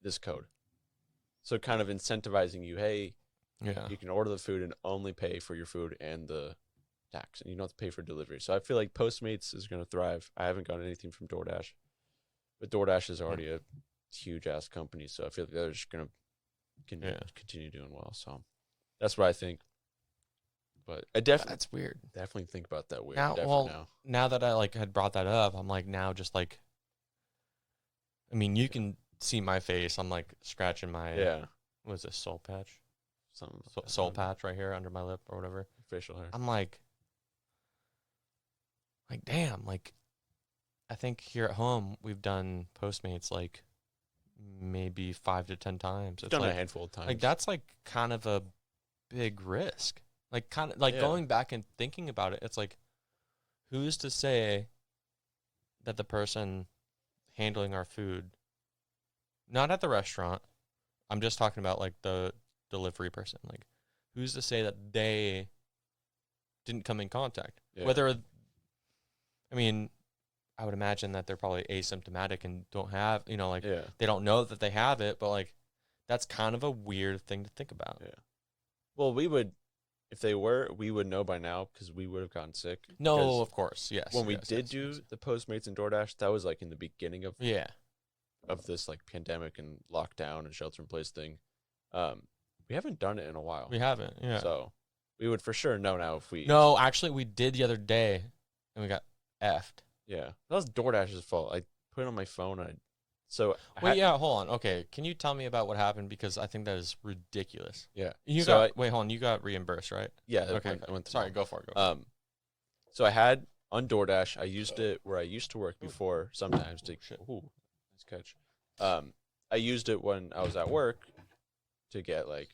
this code. So kind of incentivizing you, hey, yeah, you can order the food and only pay for your food and the tax, and you don't have to pay for delivery. So I feel like Postmates is going to thrive. I haven't gotten anything from DoorDash, but DoorDash is already a huge ass company, so I feel like they're just going to continue doing well. So that's what I think. But I that's weird. definitely think about that weird. Now, Definitely well, now that I like had brought that up, I'm like now just like, I mean, you can see my face. I'm like scratching my what is this, soul patch? Something Soul patch right here under my lip or whatever. facial hair. I'm like damn, like I think here at home we've done Postmates like maybe 5 to 10 times. It's Done like, a handful of times. like that's like kind of a big risk. Like kind of like going back and thinking about it, it's like who's to say that the person handling our food, not at the restaurant, I'm just talking about like the delivery person, like who's to say that they didn't come in contact? Whether, I mean, I would imagine that they're probably asymptomatic and don't have, you know, like they don't know that they have it, but like that's kind of a weird thing to think about. Yeah. Well, we would, if they were, we would know by now because we would have gotten sick. No, of course, yes. When we did the Postmates and DoorDash, that was like in the beginning of this like pandemic and lockdown and shelter in place thing. We haven't done it in a while. We haven't, yeah. So we would for sure know now if we. No, actually, we did the other day, and we got effed. Yeah, that was DoorDash's fault. I put it on my phone. Hold on. Okay, can you tell me about what happened because I think that is ridiculous. Yeah. Wait, hold on. You got reimbursed, right? Yeah. Okay. I went Sorry, go for it. So I had on DoorDash. I used it where I used to work before. Sometimes to. Ooh, nice catch. I used it when I was at work to get like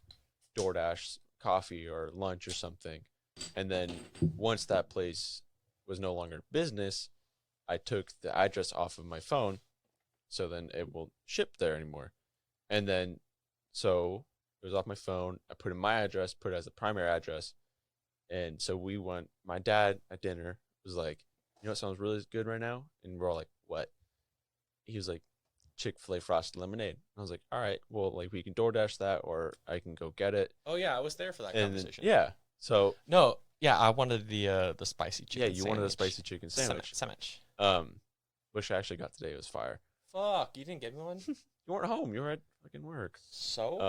DoorDash coffee or lunch or something, and then once that place was no longer business, I took the address off of my phone, so then it won't ship there anymore. And then, so it was off my phone. I put in my address, put it as a primary address, and so my dad at dinner was like, you know what sounds really good right now? And we're all like, what? He was like, Chick-fil-A frosted lemonade. And I was like, all right, well, like we can DoorDash that or I can go get it. Oh yeah, I was there for that And conversation. yeah. So no, yeah, I wanted the spicy chicken. Yeah, you wanted a spicy chicken sandwich. Sandwich. Which I actually got today. It was fire. Fuck, you didn't get me one? You weren't home. You were at fucking work. So?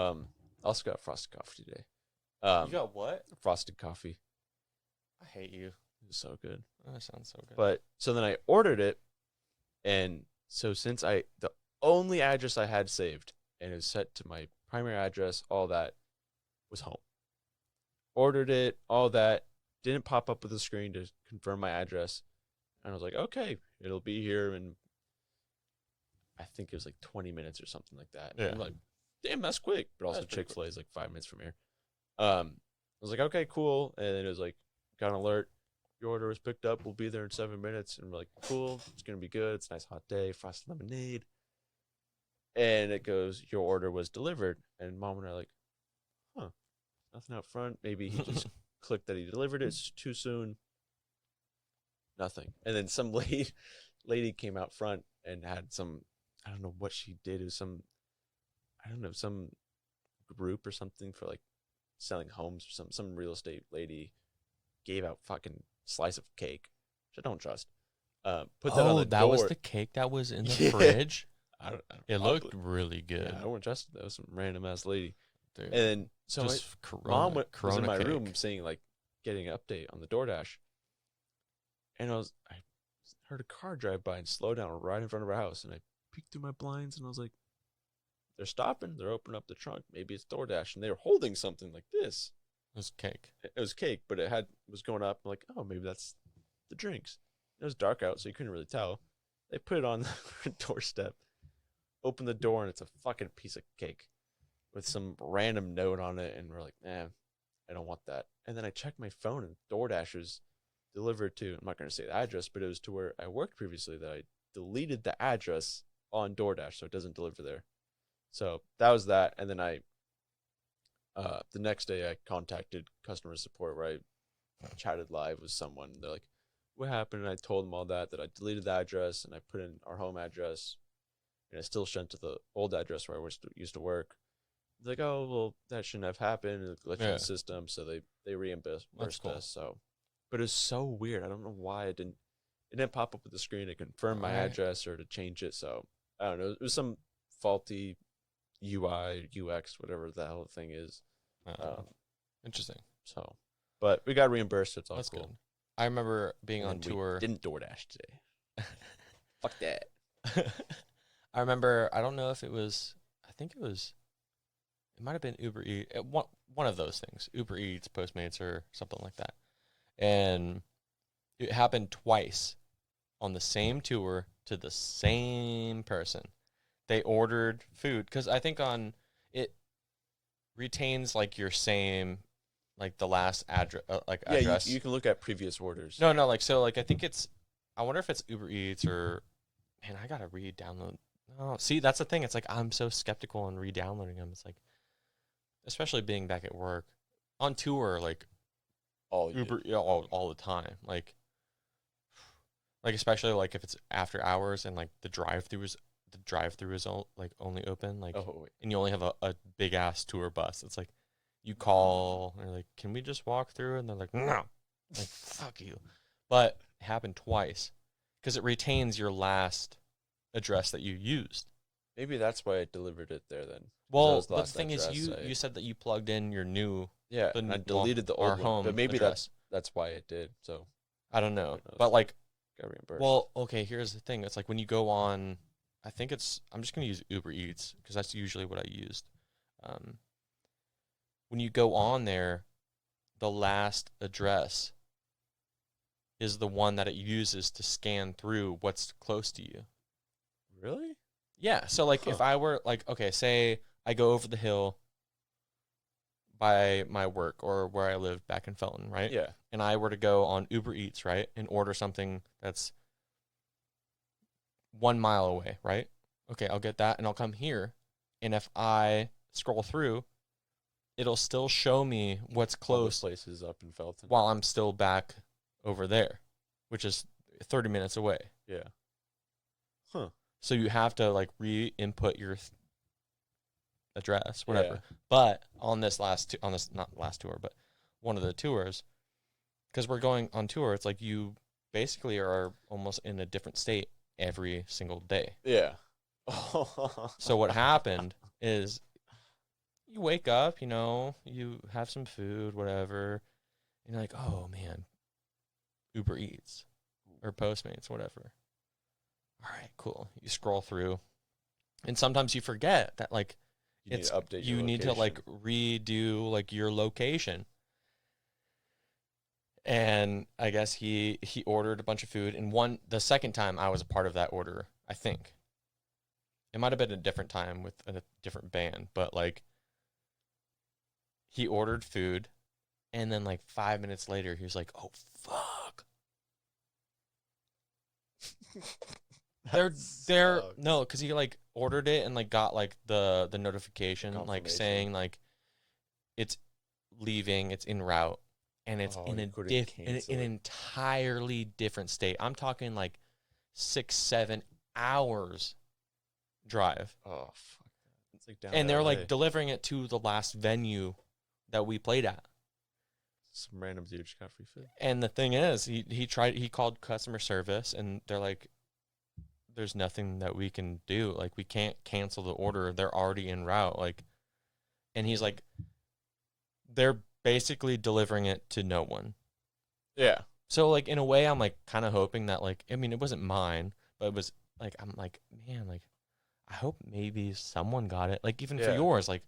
I also got frosted coffee today. You got what? Frosted coffee. I hate you. It was so good. That sounds so good. But so then I ordered it, and So since the only address I had saved and it was set to my primary address, all that was home. Ordered it, all that. Didn't pop up with a screen to confirm my address. And I was like, okay, it'll be here in, I think it was like 20 minutes or something like that. Yeah. I'm like, damn, that's quick. But also That's pretty Chick-fil-A is like 5 minutes from here. I was like, okay, cool. And then it was like, got an alert. Your order was picked up. We'll be there in 7 minutes. And we're like, cool. It's going to be good. It's a nice hot day. Frosted lemonade. And it goes, your order was delivered. And mom and I are like, huh, nothing out front. Maybe he just clicked that he delivered it too soon. Nothing. And then some lady came out front and had some, I don't know what she did. It was some, I don't know, some group or something for like selling homes or some real estate lady gave out fucking slice of cake, which I don't trust. Put that on the that door. was the cake that was in the Yeah. fridge. I don't It looked really good. Yeah, I wouldn't trust it. That was some random ass lady. Dude. And then so Just mom was in Corona my cake. room saying like getting an update on the DoorDash, and I heard a car drive by and slow down right in front of our house, and I peeked through my blinds and I was like, they're stopping, they're opening up the trunk, maybe it's DoorDash, and they were holding something like this. It was cake. It was cake, but it was going up. I'm like, oh, maybe that's the drinks. It was dark out, so you couldn't really tell. They put it on the doorstep, open the door, and it's a fucking piece of cake with some random note on it, and we're like, I don't want that. And then I checked my phone, and DoorDash was delivered to, I'm not going to say the address, but it was to where I worked previously that I deleted the address on DoorDash so it doesn't deliver there. So that was that. And then the next day I contacted customer support where I chatted live with someone. They're like, what happened? And I told them all that I deleted the address and I put in our home address and it still sent to the old address where I used to work. They're like, oh, well, that shouldn't have happened. It glitched in the system. So they reimbursed us. So, but it's so weird. I don't know why it didn't pop up with the screen to confirm my address or to change it. So I don't know. It was some faulty UI, UX, whatever the hell thing is. Interesting. So, but we got reimbursed. It's all That's cool. good. I remember being on tour. Didn't DoorDash today. Fuck that. I remember. I don't know if it was. I think it was. It might have been Uber Eats. One of those things. Uber Eats, Postmates, or something like that. And it happened twice on the same tour to the same person. They ordered food because I think on it retains like your same, like the last address, address. You can look at previous orders. No, like so, like I think it's. I wonder if it's Uber Eats or, man, I gotta re-download. Oh, see, that's the thing. It's like I'm so skeptical on re-downloading them. It's like, especially being back at work, on tour, like all the time, like especially like if it's after hours and like the drive-through is like only open like, and you only have a big ass tour bus. It's like you call and you're like, can we just walk through? And they're like, no, like fuck you. But it happened twice because it retains your last address that you used. Maybe that's why I delivered it there then. Well, the thing is, you said that you plugged in your new and I deleted the old one, but maybe address. that's why it did. So I don't know, but like, got reimbursed. Well, okay, here's the thing. It's like when you go on, I'm just gonna use Uber Eats because that's usually what I used. When you go on there, the last address is the one that it uses to scan through what's close to you. Really? Yeah. So like if I were like, okay, say I go over the hill by my work or where I live back in Felton, right? Yeah. And I were to go on Uber Eats, right, and order something that's 1 mile away, right? Okay, I'll get that and I'll come here. And if I scroll through, it'll still show me what's close places up in Felton while I'm still back over there, which is 30 minutes away. Yeah. Huh. So you have to like re-input your address, whatever. Yeah. But on this not last tour, but one of the tours, because we're going on tour, it's like you basically are almost in a different state every single day. Yeah. So what happened is you wake up, you have some food, whatever, and you're like, oh man, Uber Eats or Postmates, whatever. all right, cool. You scroll through, and sometimes you forget that like You need to update your you need to like location. redo like your location. And I guess he ordered a bunch of food, and the second time I was a part of that order, I think. It might have been a different time with a different band, but like he ordered food, and then like 5 minutes later he was like, "Oh fuck." They're That they're sucks. no, because he like ordered it and like got like the notification like Confirmation. saying like it's leaving, it's en route, and it's Oh, in you a couldn't in cancel an it. entirely different state. I'm talking like 6-7 hours drive, Oh, fuck that. It's like down and to they're LA. like delivering it to the last venue that we played at. Some random dude just got free food. And the thing is, he called customer service, and they're like, "There's nothing that we can do. Like, we can't cancel the order. They're already en route." Like, and he's like, "They're basically delivering it to no one." Yeah. So like in a way, I'm like kind of hoping that like I mean it wasn't mine, but it was like I'm like man like I hope maybe someone got it. Like even for Yeah. yours, like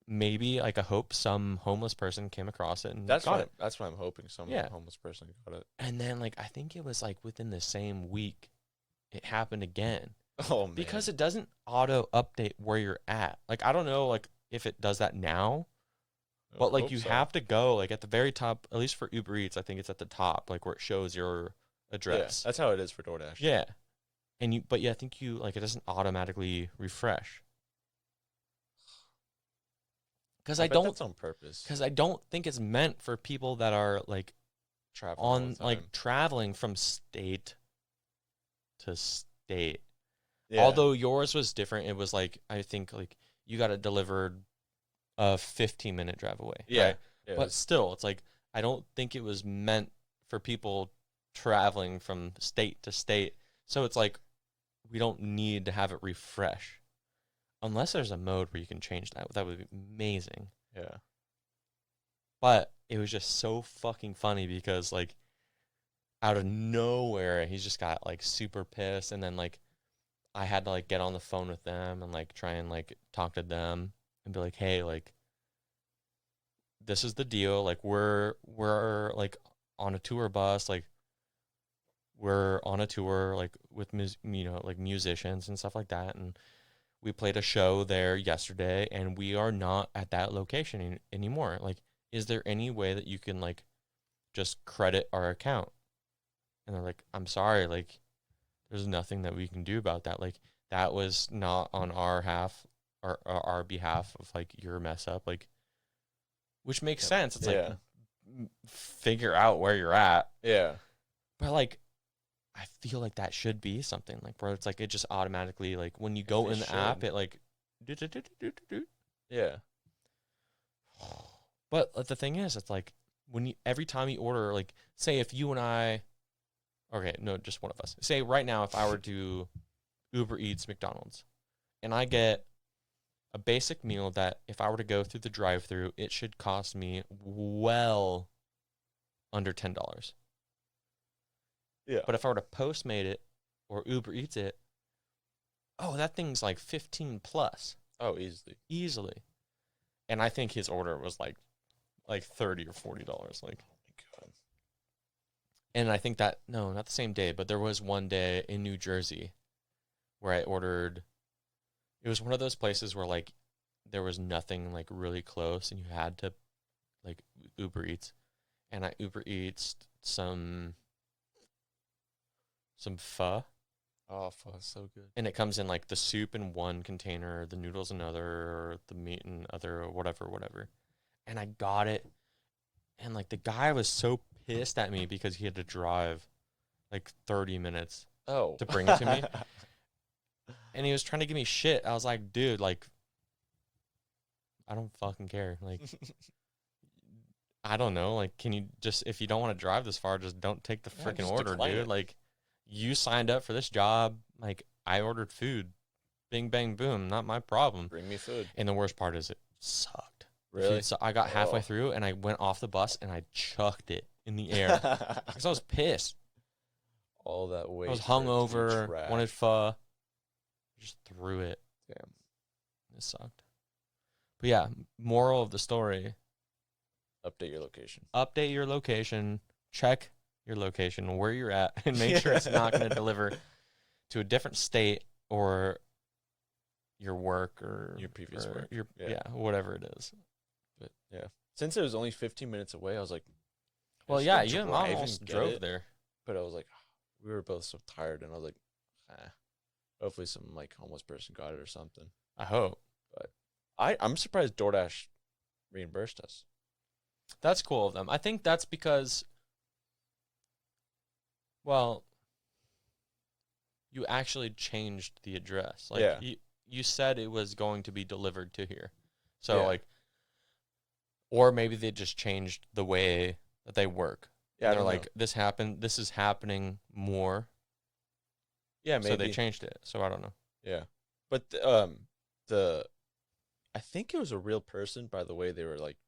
maybe like I hope some homeless person came across it and That's got what it. that's what I'm hoping. Some Yeah. homeless person got it. And then like I think it was like within the same week it happened again Oh man. because it doesn't auto update where you're at. Like I don't know like if it does that now, I but would like hope you so. have to go like at the very top, at least for Uber Eats, I think it's at the top like where it shows your Yeah, address. that's how it is for DoorDash. Yeah. And but yeah, I think you like it doesn't automatically refresh. Cuz I I bet don't that's on purpose. cuz I don't think it's meant for people that are like Traveling all on the time. like traveling from state to state. Yeah. Although yours was different, it was like I think like you got it delivered a 15-minute drive away, Yeah. right? Yeah, it But was- still, it's like I don't think it was meant for people traveling from state to state. So it's like we don't need to have it refresh. Unless there's a mode where you can change that. That would be amazing. yeah. But it was just so fucking funny because like out of nowhere he's just got like super pissed, and then like I had to like get on the phone with them and like try and like talk to them and be like, "Hey, like this is the deal. Like we're like on a tour bus, like we're on a tour like with like musicians and stuff like that, and we played a show there yesterday and we are not at that location anymore. Like is there any way that you can like just credit our account?" And they're like, "I'm sorry, like there's nothing that we can do about that. Like that was not on our half or our behalf of like your mess up." Like which makes sense. It's like Yeah. figure out where you're at. Yeah. But like I feel like that should be something like where it's like it just automatically like when you go It in the app should. it like do. Yeah. But the thing is it's like when you every time you order like say if you and I okay, no, just one of us. Say right now if I were to Uber Eats McDonald's and I get a basic meal that if I were to go through the drive-through it should cost me well under $10. Yeah. But if I were to Postmate it or Uber Eats it, oh, that thing's like 15 plus Oh, easily. easily. And I think his order was like $30 or $40. Like, Oh my god. and I think that no, not the same day, but there was one day in New Jersey where I ordered. It was one of those places where like there was nothing like really close, and you had to like Uber Eats, and I Uber Eats some pho. Oh, fuck, that's so good. And it comes in like the soup in one container, the noodles in another, or the meat in other, or whatever. And I got it, and like the guy was so pissed at me because he had to drive like 30 minutes Oh. to bring it to me, and he was trying to give me shit. I was like, dude, like, I don't fucking care. Like, I don't know. Like, can you just if you don't want to drive this far, just don't take the Yeah, freaking just order, decline dude. it. Like, you signed up for this job. Like, I ordered food. Bing, bang, boom. Not my problem. Bring me food. And the worst part is it sucked. The Really? food I got halfway Oh. through and I went off the bus and I chucked it in the air because I was pissed. All all that weight. I was for it to be hungover, trash. wanted pho. Just threw it. Damn. It sucked. But yeah, moral of the story: Update your location. update your location, check your location, where you're at, and make sure it's not going to deliver to a different state or your work or Your previous work. Yeah, whatever it is. But yeah, since it was only 15 minutes away, I was like, Well, just yeah, go you and drive mom and almost get drove it. there. But I was like, we were both so tired, and I was like, hopefully some like homeless person got it or something. I hope. But I'm surprised DoorDash reimbursed us. That's cool of them. I think that's because, well, you actually changed the address. Like, Yeah. you said it was going to be delivered to here. So, Yeah. like, or maybe they just changed the way that they work. Yeah, They're like, this is happening more. yeah, maybe. So they changed it. So I don't know. Yeah, but I think it was a real person by the way they were like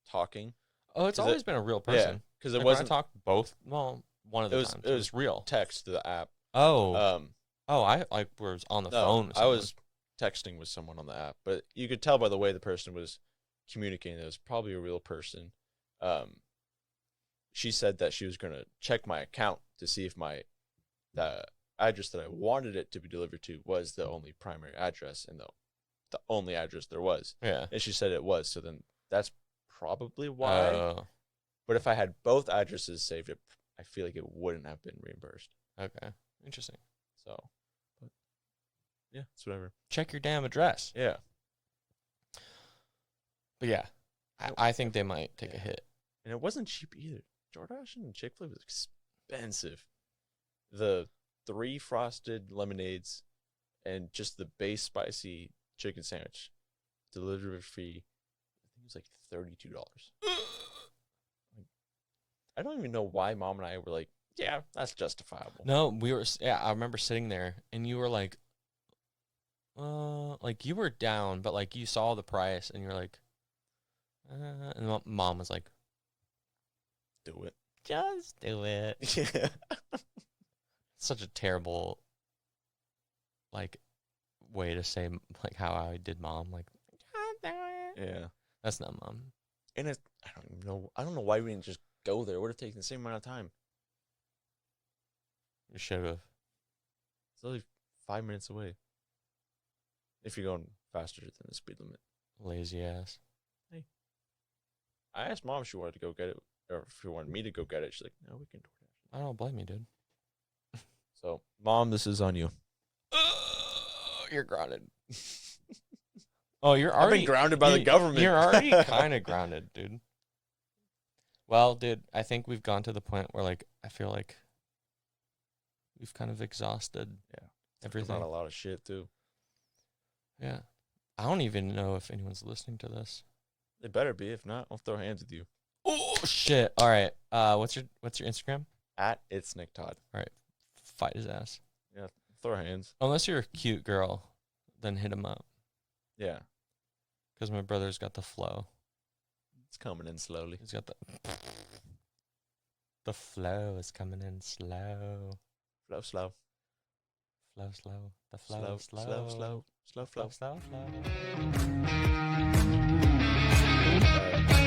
talking. Oh, it's 'Cause always been a real person. Yeah, because it Like, wasn't when I talked both. Well, one of the times. it was real. text to the app. Oh. I like was on the No, phone. With I someone. was texting with someone on the app, but you could tell by the way the person was communicating that it was probably a real person. She said that she was going to check my account to see if the address that I wanted it to be delivered to was the only primary address and the only address there was. Yeah. And she said it was, so then that's probably why. Oh. But if I had both addresses saved, I feel like it wouldn't have been reimbursed. Okay. Interesting. So, but yeah, it's whatever. Check your damn address. Yeah. But yeah, I think they might take a Yeah. hit. And it wasn't cheap either. DoorDash and Chick-fil-A was expensive. The 3 frosted lemonades and just the base spicy chicken sandwich, delivery fee, I think it was like $32. I don't even know why Mom and I were like, yeah, that's justifiable. No, I remember sitting there and you were like you were down, but like you saw the price and you're like, and Mom was like, Do it. just do it. Yeah. Such a terrible, like, way to say like how I did Mom. Like, just do it. Yeah. That's not Mom. And I don't even know. I don't know why we didn't just go there. It would have taken the same amount of time. You should have. It's only 5 minutes away. If you're going faster than the speed limit. Lazy ass. I asked Mom if she wanted to go get it, or if she wanted me to go get it. She's like, no, we can DoorDash. I don't blame you, dude. So, Mom, this is on you. You're grounded. Oh, you're I've already been grounded by the government. You're already kind of grounded, dude. Well, dude, I think we've gone to the point where, like, I feel like we've kind of exhausted everything. About a lot of shit too. Yeah. I don't even know if anyone's listening to this. They better be. If not, I'll throw hands with you. Oh shit! All right. What's your Instagram? At it's Nick Todd. All right. Fight his ass. Yeah, throw hands. Unless you're a cute girl, then hit him up. Yeah, Because my brother's got the flow. it's coming in slowly. He's got the flow is coming in slow. Flow, slow. Flow, slow. The flow, Slow, slow. slow, slow, slow, flow. Slow, slow, slow. All right.